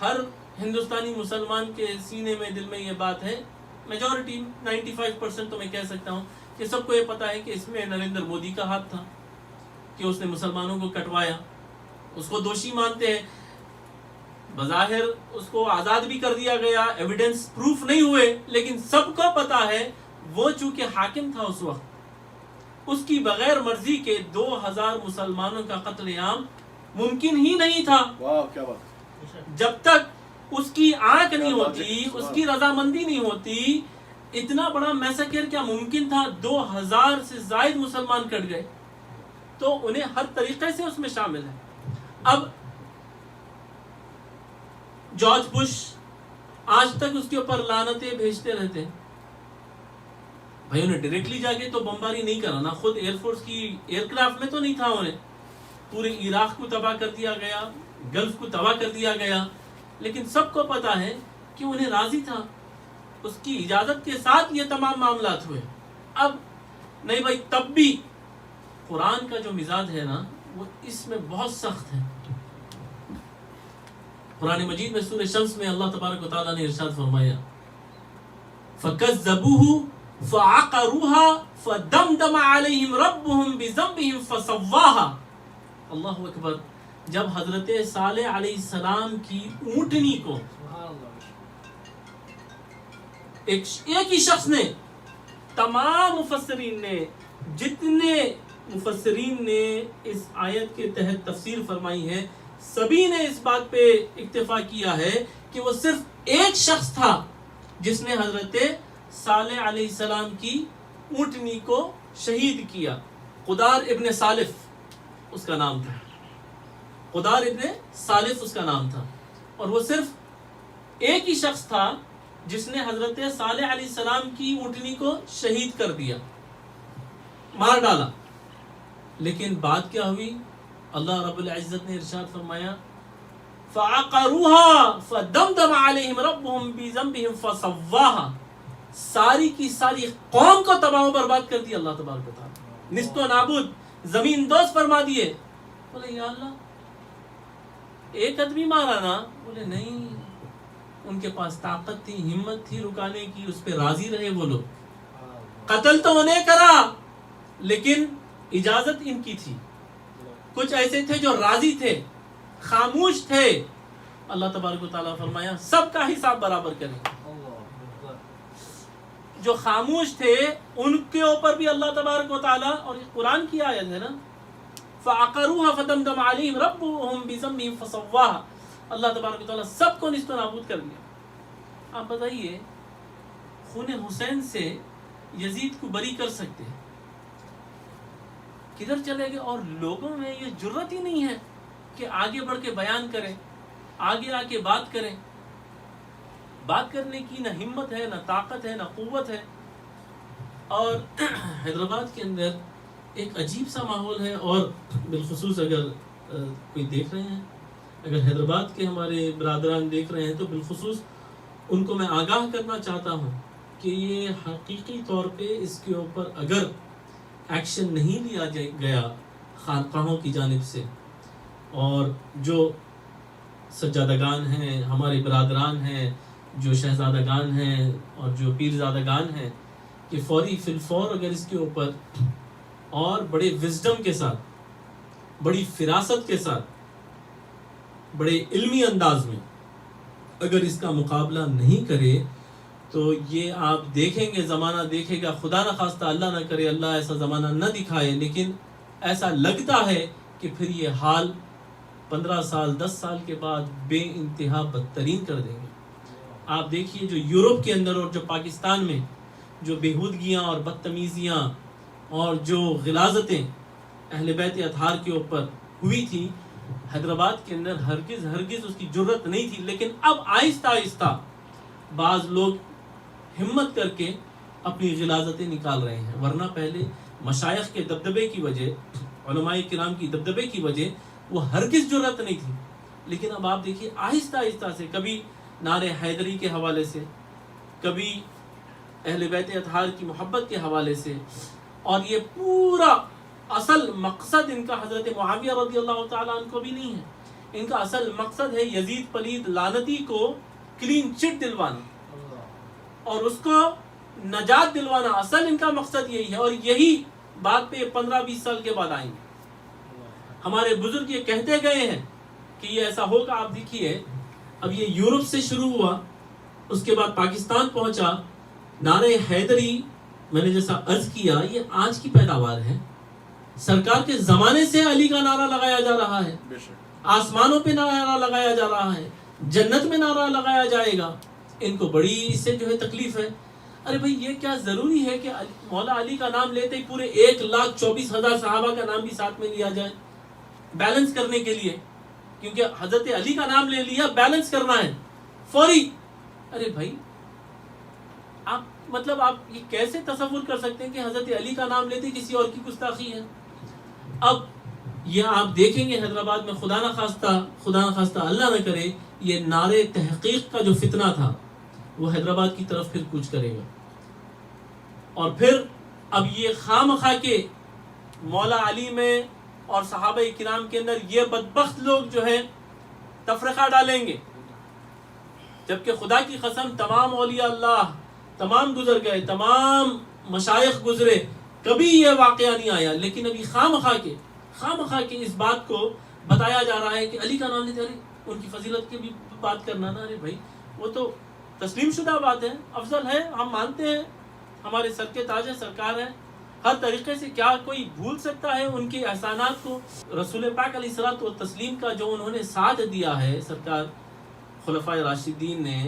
ہر ہندوستانی مسلمان کے سینے میں دل میں یہ بات ہے، میجورٹی 95% تو میں کہہ سکتا ہوں کہ سب کو یہ پتا ہے کہ اس میں نریندر مودی کا ہاتھ تھا کہ اس نے مسلمانوں کو کٹوایا. اس کو دوشی مانتے ہیں، بظاہر اس کو آزاد بھی کر دیا گیا، ایویڈنس پروف نہیں ہوئے، لیکن سب کو پتا ہے وہ چونکہ حاکم تھا اس وقت، اس کی بغیر مرضی کے 2000 مسلمانوں کا قتل عام ممکن ہی نہیں تھا. واہ کیا بات. جب تک اس کی آنکھ نہیں ہوتی، اس کی رضامندی نہیں ہوتی، اتنا بڑا میساکر کیا ممکن تھا؟ 2000 سے زائد مسلمان کٹ گئے، تو انہیں ہر طریقے سے اس میں شامل ہے۔ اب جارج بش آج تک اس کے اوپر لعنتیں بھیجتے رہتے ہیں۔ بھائی انہیں ڈائریکٹلی جا کے تو بمباری نہیں کرا نا، خود ایئر فورس کی ایئر کرافٹ میں تو نہیں تھا، انہیں پورے عراق کو تباہ کر دیا گیا، گلف کو تباہ کر دیا گیا، لیکن سب کو پتا ہے کہ انہیں راضی تھا، اس کی اجازت کے ساتھ یہ تمام معاملات ہوئے۔ اب نہیں بھائی، تب بھی قرآن کا جو مزاج ہے نا وہ اس میں بہت سخت ہے۔ قرآن مجید میں سورہ شمس میں اللہ تبارک و تعالیٰ نے ارشاد فرمایا فَكَذَّبُوهُ فَعَقَرُوهَا فَدَمْدَمَ عَلَيْهِمْ رَبُّهُمْ بِذَنبِهِمْ فَسَوَّاهَا۔ اللہ اکبر، جب حضرت صالح علیہ السلام کی اونٹنی کو ایک ہی شخص نے، تمام مفسرین نے، جتنے مفسرین نے اس آیت کے تحت تفسیر فرمائی ہے، سبھی نے اس بات پہ اکتفا کیا ہے کہ وہ صرف ایک شخص تھا جس نے حضرت صالح علیہ السلام کی اونٹنی کو شہید کیا۔ قدار ابن سالف اس کا نام تھا، قدار ابن سالف اس کا نام تھا، اور وہ صرف ایک ہی شخص تھا جس نے حضرت صالح علیہ السلام کی اونٹنی کو شہید کر دیا، مار ڈالا۔ لیکن بات کیا ہوئی؟ اللہ رب العزت نے ارشاد فرمایا فَعَقَرُوهَا فَدَمْدَمَ عَلَيْهِمْ رَبُّهُمْ بِذَنبِهِمْ فَسَوَّاهَا۔ ساری کی ساری قوم کو تباہ و برباد کر دیا اللہ تبارک و تعالیٰ، نیست و نابود، زمین دوز فرما دیے۔ بولے یا اللہ ایک آدمی مارا نا؟ بولے نہیں، ان کے پاس طاقت تھی، ہمت تھی رکانے کی، اس پہ راضی رہے وہ لوگ۔ قتل تو انہیں کرا لیکن اجازت ان کی تھی۔ کچھ ایسے تھے جو راضی تھے، خاموش تھے، اللہ تبارک و تعالیٰ فرمایا سب کا حساب برابر کریں۔ جو خاموش تھے ان کے اوپر بھی اللہ تبارک و تعالیٰ، اور یہ قرآن کی آیت ہے نا، فَعَقَرُوهَا فَدَمْدَمَ عَلَيْهِمْ رَبُّهُمْ بِذَنبِهِمْ فَسَوَّاهَا۔ اللہ تبارک و تعالیٰ سب کو نیست و نابود کر دیا۔ آپ بتائیے، خون حسین سے یزید کو بری کر سکتے ہیں، کدھر چلے گئے؟ اور لوگوں میں یہ جرت ہی نہیں ہے کہ آگے بڑھ کے بیان کریں، آگے آ کے بات کریں۔ بات کرنے کی نہ ہمت ہے، نہ طاقت ہے، نہ قوت ہے۔ اور حیدرآباد کے اندر ایک عجیب سا ماحول ہے، اور بالخصوص اگر کوئی دیکھ رہے ہیں، اگر حیدرآباد کے ہمارے برادران دیکھ رہے ہیں تو بالخصوص ان کو میں آگاہ کرنا چاہتا ہوں کہ یہ حقیقی طور پہ اس کے اوپر اگر ایکشن نہیں لیا گیا خانقاہوں کی جانب سے، اور جو سجادگان ہیں، ہمارے برادران ہیں، جو شہزادگان ہیں اور جو پیرزادگان ہیں، کہ فوری فی الفور اگر اس کے اوپر اور بڑے وزڈم کے ساتھ، بڑی فراست کے ساتھ، بڑے علمی انداز میں اگر اس کا مقابلہ نہیں کرے تو یہ آپ دیکھیں گے، زمانہ دیکھے گا، خدا نہ خواستہ اللہ نہ کرے، اللہ ایسا زمانہ نہ دکھائے، لیکن ایسا لگتا ہے کہ پھر یہ حال 15 سال 10 سال کے بعد بے انتہا بدترین کر دیں گے۔ آپ دیکھیے جو یورپ کے اندر اور جو پاکستان میں جو بےہودگیاں اور بدتمیزیاں اور جو غلاظتیں اہل بیت اطہار کے اوپر ہوئی تھی، حیدرآباد کے اندر ہرگز اس کی جرت نہیں تھی، لیکن اب آہستہ آہستہ بعض لوگ ہمت کر کے اپنی غلاظتیں نکال رہے ہیں، ورنہ پہلے مشائخ کے دبدبے کی وجہ، علماء کرام کی دبدبے کی وجہ وہ ہرگز جرت نہیں تھی، لیکن اب آپ دیکھیے آہستہ آہستہ سے، کبھی نعرے حیدری کے حوالے سے، کبھی اہل بیت اطہار کی محبت کے حوالے سے، اور یہ پورا اصل مقصد ان کا حضرت معاویہ رضی اللہ تعالیٰ عنہ کو بھی نہیں ہے، ان کا اصل مقصد ہے یزید پلید لعنتی کو کلین چٹ دلوانا اور اس کو نجات دلوانا، اصل ان کا مقصد یہی ہے، اور یہی بات پہ 15-20 سال کے بعد آئیں گے۔ ہمارے بزرگ یہ کہتے گئے ہیں کہ یہ ایسا ہوگا۔ آپ دیکھیے اب یہ یورپ سے شروع ہوا، اس کے بعد پاکستان پہنچا، نعرہ حیدری میں نے جیسا عرض کیا یہ آج کی پیداوار ہے، سرکار کے زمانے سے علی کا نعرہ لگایا جا رہا ہے، آسمانوں پہ نعرہ لگایا جا رہا ہے، جنت میں نعرہ لگایا جائے گا۔ ان کو بڑی اس سے جو ہے تکلیف ہے۔ ارے بھائی یہ کیا ضروری ہے کہ مولا علی کا نام لیتے ہی پورے 1,24,000 صحابہ کا نام بھی ساتھ میں لیا جائے بیلنس کرنے کے لیے؟ کیونکہ حضرت علی کا نام لے لیا، بیلنس کرنا ہے فوری۔ ارے بھائی آپ یہ کیسے تصور کر سکتے ہیں کہ حضرت علی کا نام لیتے کسی اور کی گستاخی ہے؟ اب یہ آپ دیکھیں گے حیدرآباد میں خدا نہ خواستہ اللہ نہ کرے یہ نعرے تحقیق کا جو فتنہ تھا وہ حیدرآباد کی طرف پھر کچھ کرے گا، اور پھر اب یہ خواہ کے مولا علی میں اور صحابہ کرام کے اندر یہ بدبخت لوگ جو ہے تفرقہ ڈالیں گے، جبکہ خدا کی قسم تمام اولیاء اللہ تمام گزر گئے، تمام مشائخ گزرے، کبھی یہ واقعہ نہیں آیا، لیکن ابھی خواہ کے اس بات کو بتایا جا رہا ہے کہ علی کا نام لیتے، ارے ان کی فضیلت کی بھی بات کرنا نا، ارے بھائی وہ تو تسلیم شدہ بات ہے، افضل ہے، ہم مانتے ہیں، ہمارے سر کے تاج ہے، سرکار ہے، ہر طریقے سے کیا کوئی بھول سکتا ہے ان کے احسانات کو؟ رسول پاک علیہ الصلوۃ والتسلیم کا جو انہوں نے ساتھ دیا ہے سرکار خلفائے راشدین نے،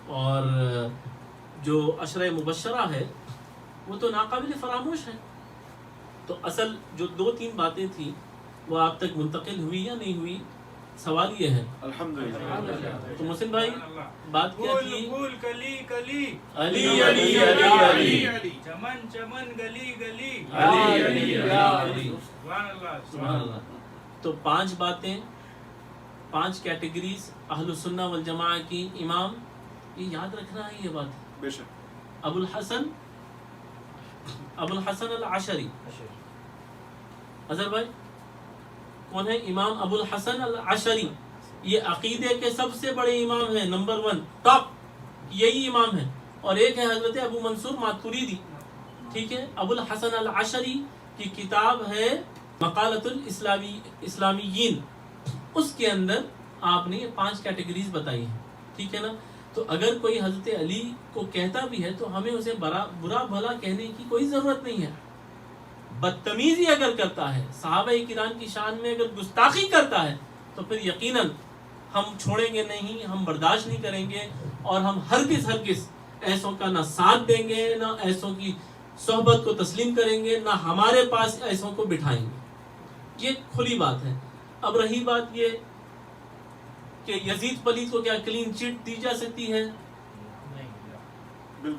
اور جو عشرہ مبشرہ ہے وہ تو ناقابل فراموش ہے۔ تو اصل جو 2-3 باتیں تھیں وہ آپ تک منتقل ہوئی یا نہیں ہوئی؟ سوال یہ ہے۔ الحمدللہ۔ تو محسن بھائی بات کیا تھی؟ پھول کلی کلی علی علی علی علی، چمن چمن گلی گلی علی علی علی، سبحان اللہ سبحان اللہ۔ تو 5 باتیں، 5 کیٹیگریز اہل السنہ والجماعہ کی، امام یہ یاد رکھنا ہے، یہ بات بے شک۔ ابو الحسن العشری، اظہر بھائی کون ہے؟ امام ابو الحسن العشری، یہ عقیدے کے سب سے بڑے امام ہیں، نمبر 1 ٹاپ یہی امام ہے، اور ایک ہے حضرت ابو منصور ماتوریدی، ٹھیک ہے؟ ابو الحسن العشری کی کتاب ہے مقالۃ الاسلامیین، اس کے اندر آپ نے یہ 5 کیٹیگریز بتائی ہیں، ٹھیک ہے نا؟ تو اگر کوئی حضرت علی کو کہتا بھی ہے تو ہمیں اسے برا بھلا کہنے کی کوئی ضرورت نہیں ہے۔ بدتمیزی اگر کرتا ہے، صحابہ کرام کی شان میں اگر گستاخی کرتا ہے، تو پھر یقیناً ہم چھوڑیں گے نہیں، ہم برداشت نہیں کریں گے، اور ہم ہرگز ایسوں کا نہ ساتھ دیں گے، نہ ایسوں کی صحبت کو تسلیم کریں گے، نہ ہمارے پاس ایسوں کو بٹھائیں گے۔ یہ کھلی بات ہے۔ اب رہی بات یہ کہ یزید پلید کو کیا کلین چٹ دی جا سکتی ہے؟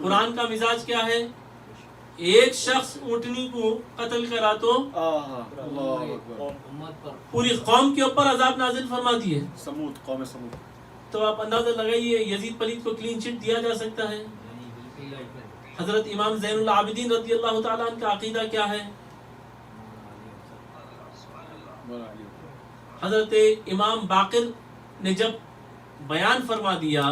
قرآن کا مزاج کیا ہے؟ ایک شخص اونٹنی کو قتل کرا تو پوری قوم کے اوپر عذاب نازل فرما دیے، سمود، قوم سمود۔ تو آپ اندازہ لگائیے یزید پلید کو کلین چٹ دیا جا سکتا ہے؟ حضرت امام زین العابدین رضی اللہ تعالیٰ عنہ کا عقیدہ کیا ہے؟ حضرت امام باقر نے جب بیان فرما دیا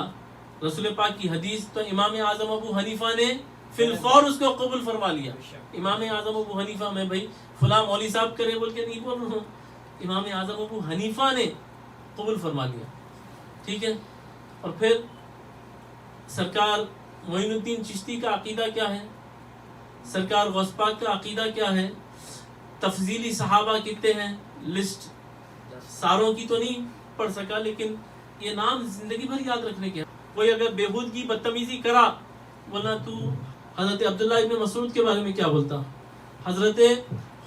رسول پاک کی حدیث، تو امام اعظم ابو حنیفہ نے فی الفور اس کو قبول فرما لیا۔ امام اعظم ابو حنیفہ، میں بھائی فلاں مولوی صاحب کرے بول کے نہیں بول رہا ہوں، امام اعظم ابو حنیفہ نے قبول فرما لیا، ٹھیک ہے؟ اور پھر سرکار معین الدین چشتی کا عقیدہ کیا ہے؟ سرکار غوث پاک کا عقیدہ کیا ہے؟ تفضیلی صحابہ کتنے ہیں؟ لسٹ ساروں کی تو نہیں پڑھ سکا، لیکن یہ نام زندگی بھر یاد رکھنے کے۔ کوئی اگر بےہودگی بدتمیزی کرا، ورنہ تو حضرت عبداللہ ابن مسعود کے بارے میں کیا بولتا، حضرت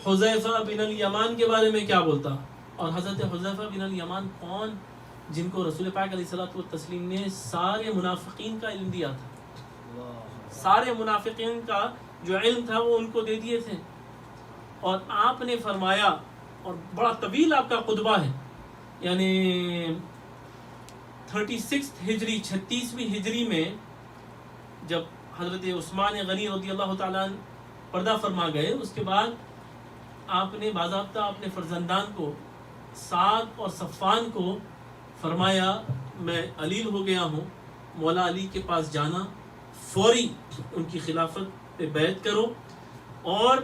حذیفہ بن الیمان کے بارے میں کیا بولتا؟ اور حضرت حذیفہ بن الیمان کون؟ جن کو رسول پاک علیہ الصلوۃ والتسلیم نے سارے منافقین کا علم دیا تھا، سارے منافقین کا جو علم تھا وہ ان کو دے دیے تھے، اور آپ نے فرمایا، اور بڑا طویل آپ کا خطبہ ہے، یعنی 36 ہجری 36ویں ہجری میں جب حضرت عثمان غنی رضی اللہ تعالیٰ عنہ پردہ فرما گئے، اس کے بعد آپ نے باضابطہ اپنے فرزندان کو، سعد اور صفان کو فرمایا میں علیل ہو گیا ہوں، مولا علی کے پاس جانا، فوری ان کی خلافت پہ بیعت کرو، اور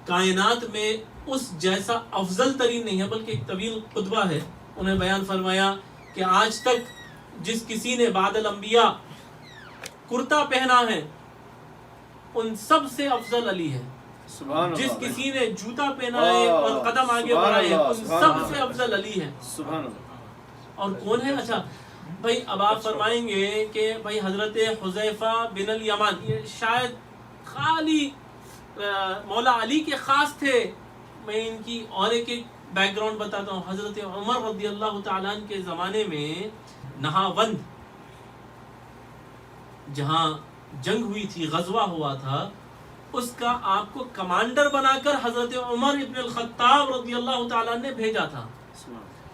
کائنات میں اس جیسا افضل ترین نہیں ہے، بلکہ ایک طویل خطبہ ہے، انہیں بیان فرمایا کہ آج تک جس کسی نے بعد الانبیاء کرتا پہنا ہے ان سب سے افضل علی ہے، جس کسی نے جوتا پہنا ہے اور قدم آگے بڑھائے ہیں ان سب سے افضل علی ہے۔ اور کون ہے؟ اچھا، بھائی اب آپ فرمائیں گے کہ بھائی حضرت حذیفہ بن الیمان یہ شاید خالی مولا علی کے خاص تھے. میں ان کی اور ایک بیک گراؤنڈ بتاتا ہوں. حضرت عمر رضی اللہ تعالیٰ عنہ کے زمانے میں نہاوند جہاں جنگ ہوئی تھی، غزوہ ہوا تھا، اس کا آپ کو کمانڈر بنا کر حضرت عمر ابن الخطاب رضی اللہ تعالیٰ نے بھیجا تھا. سبحان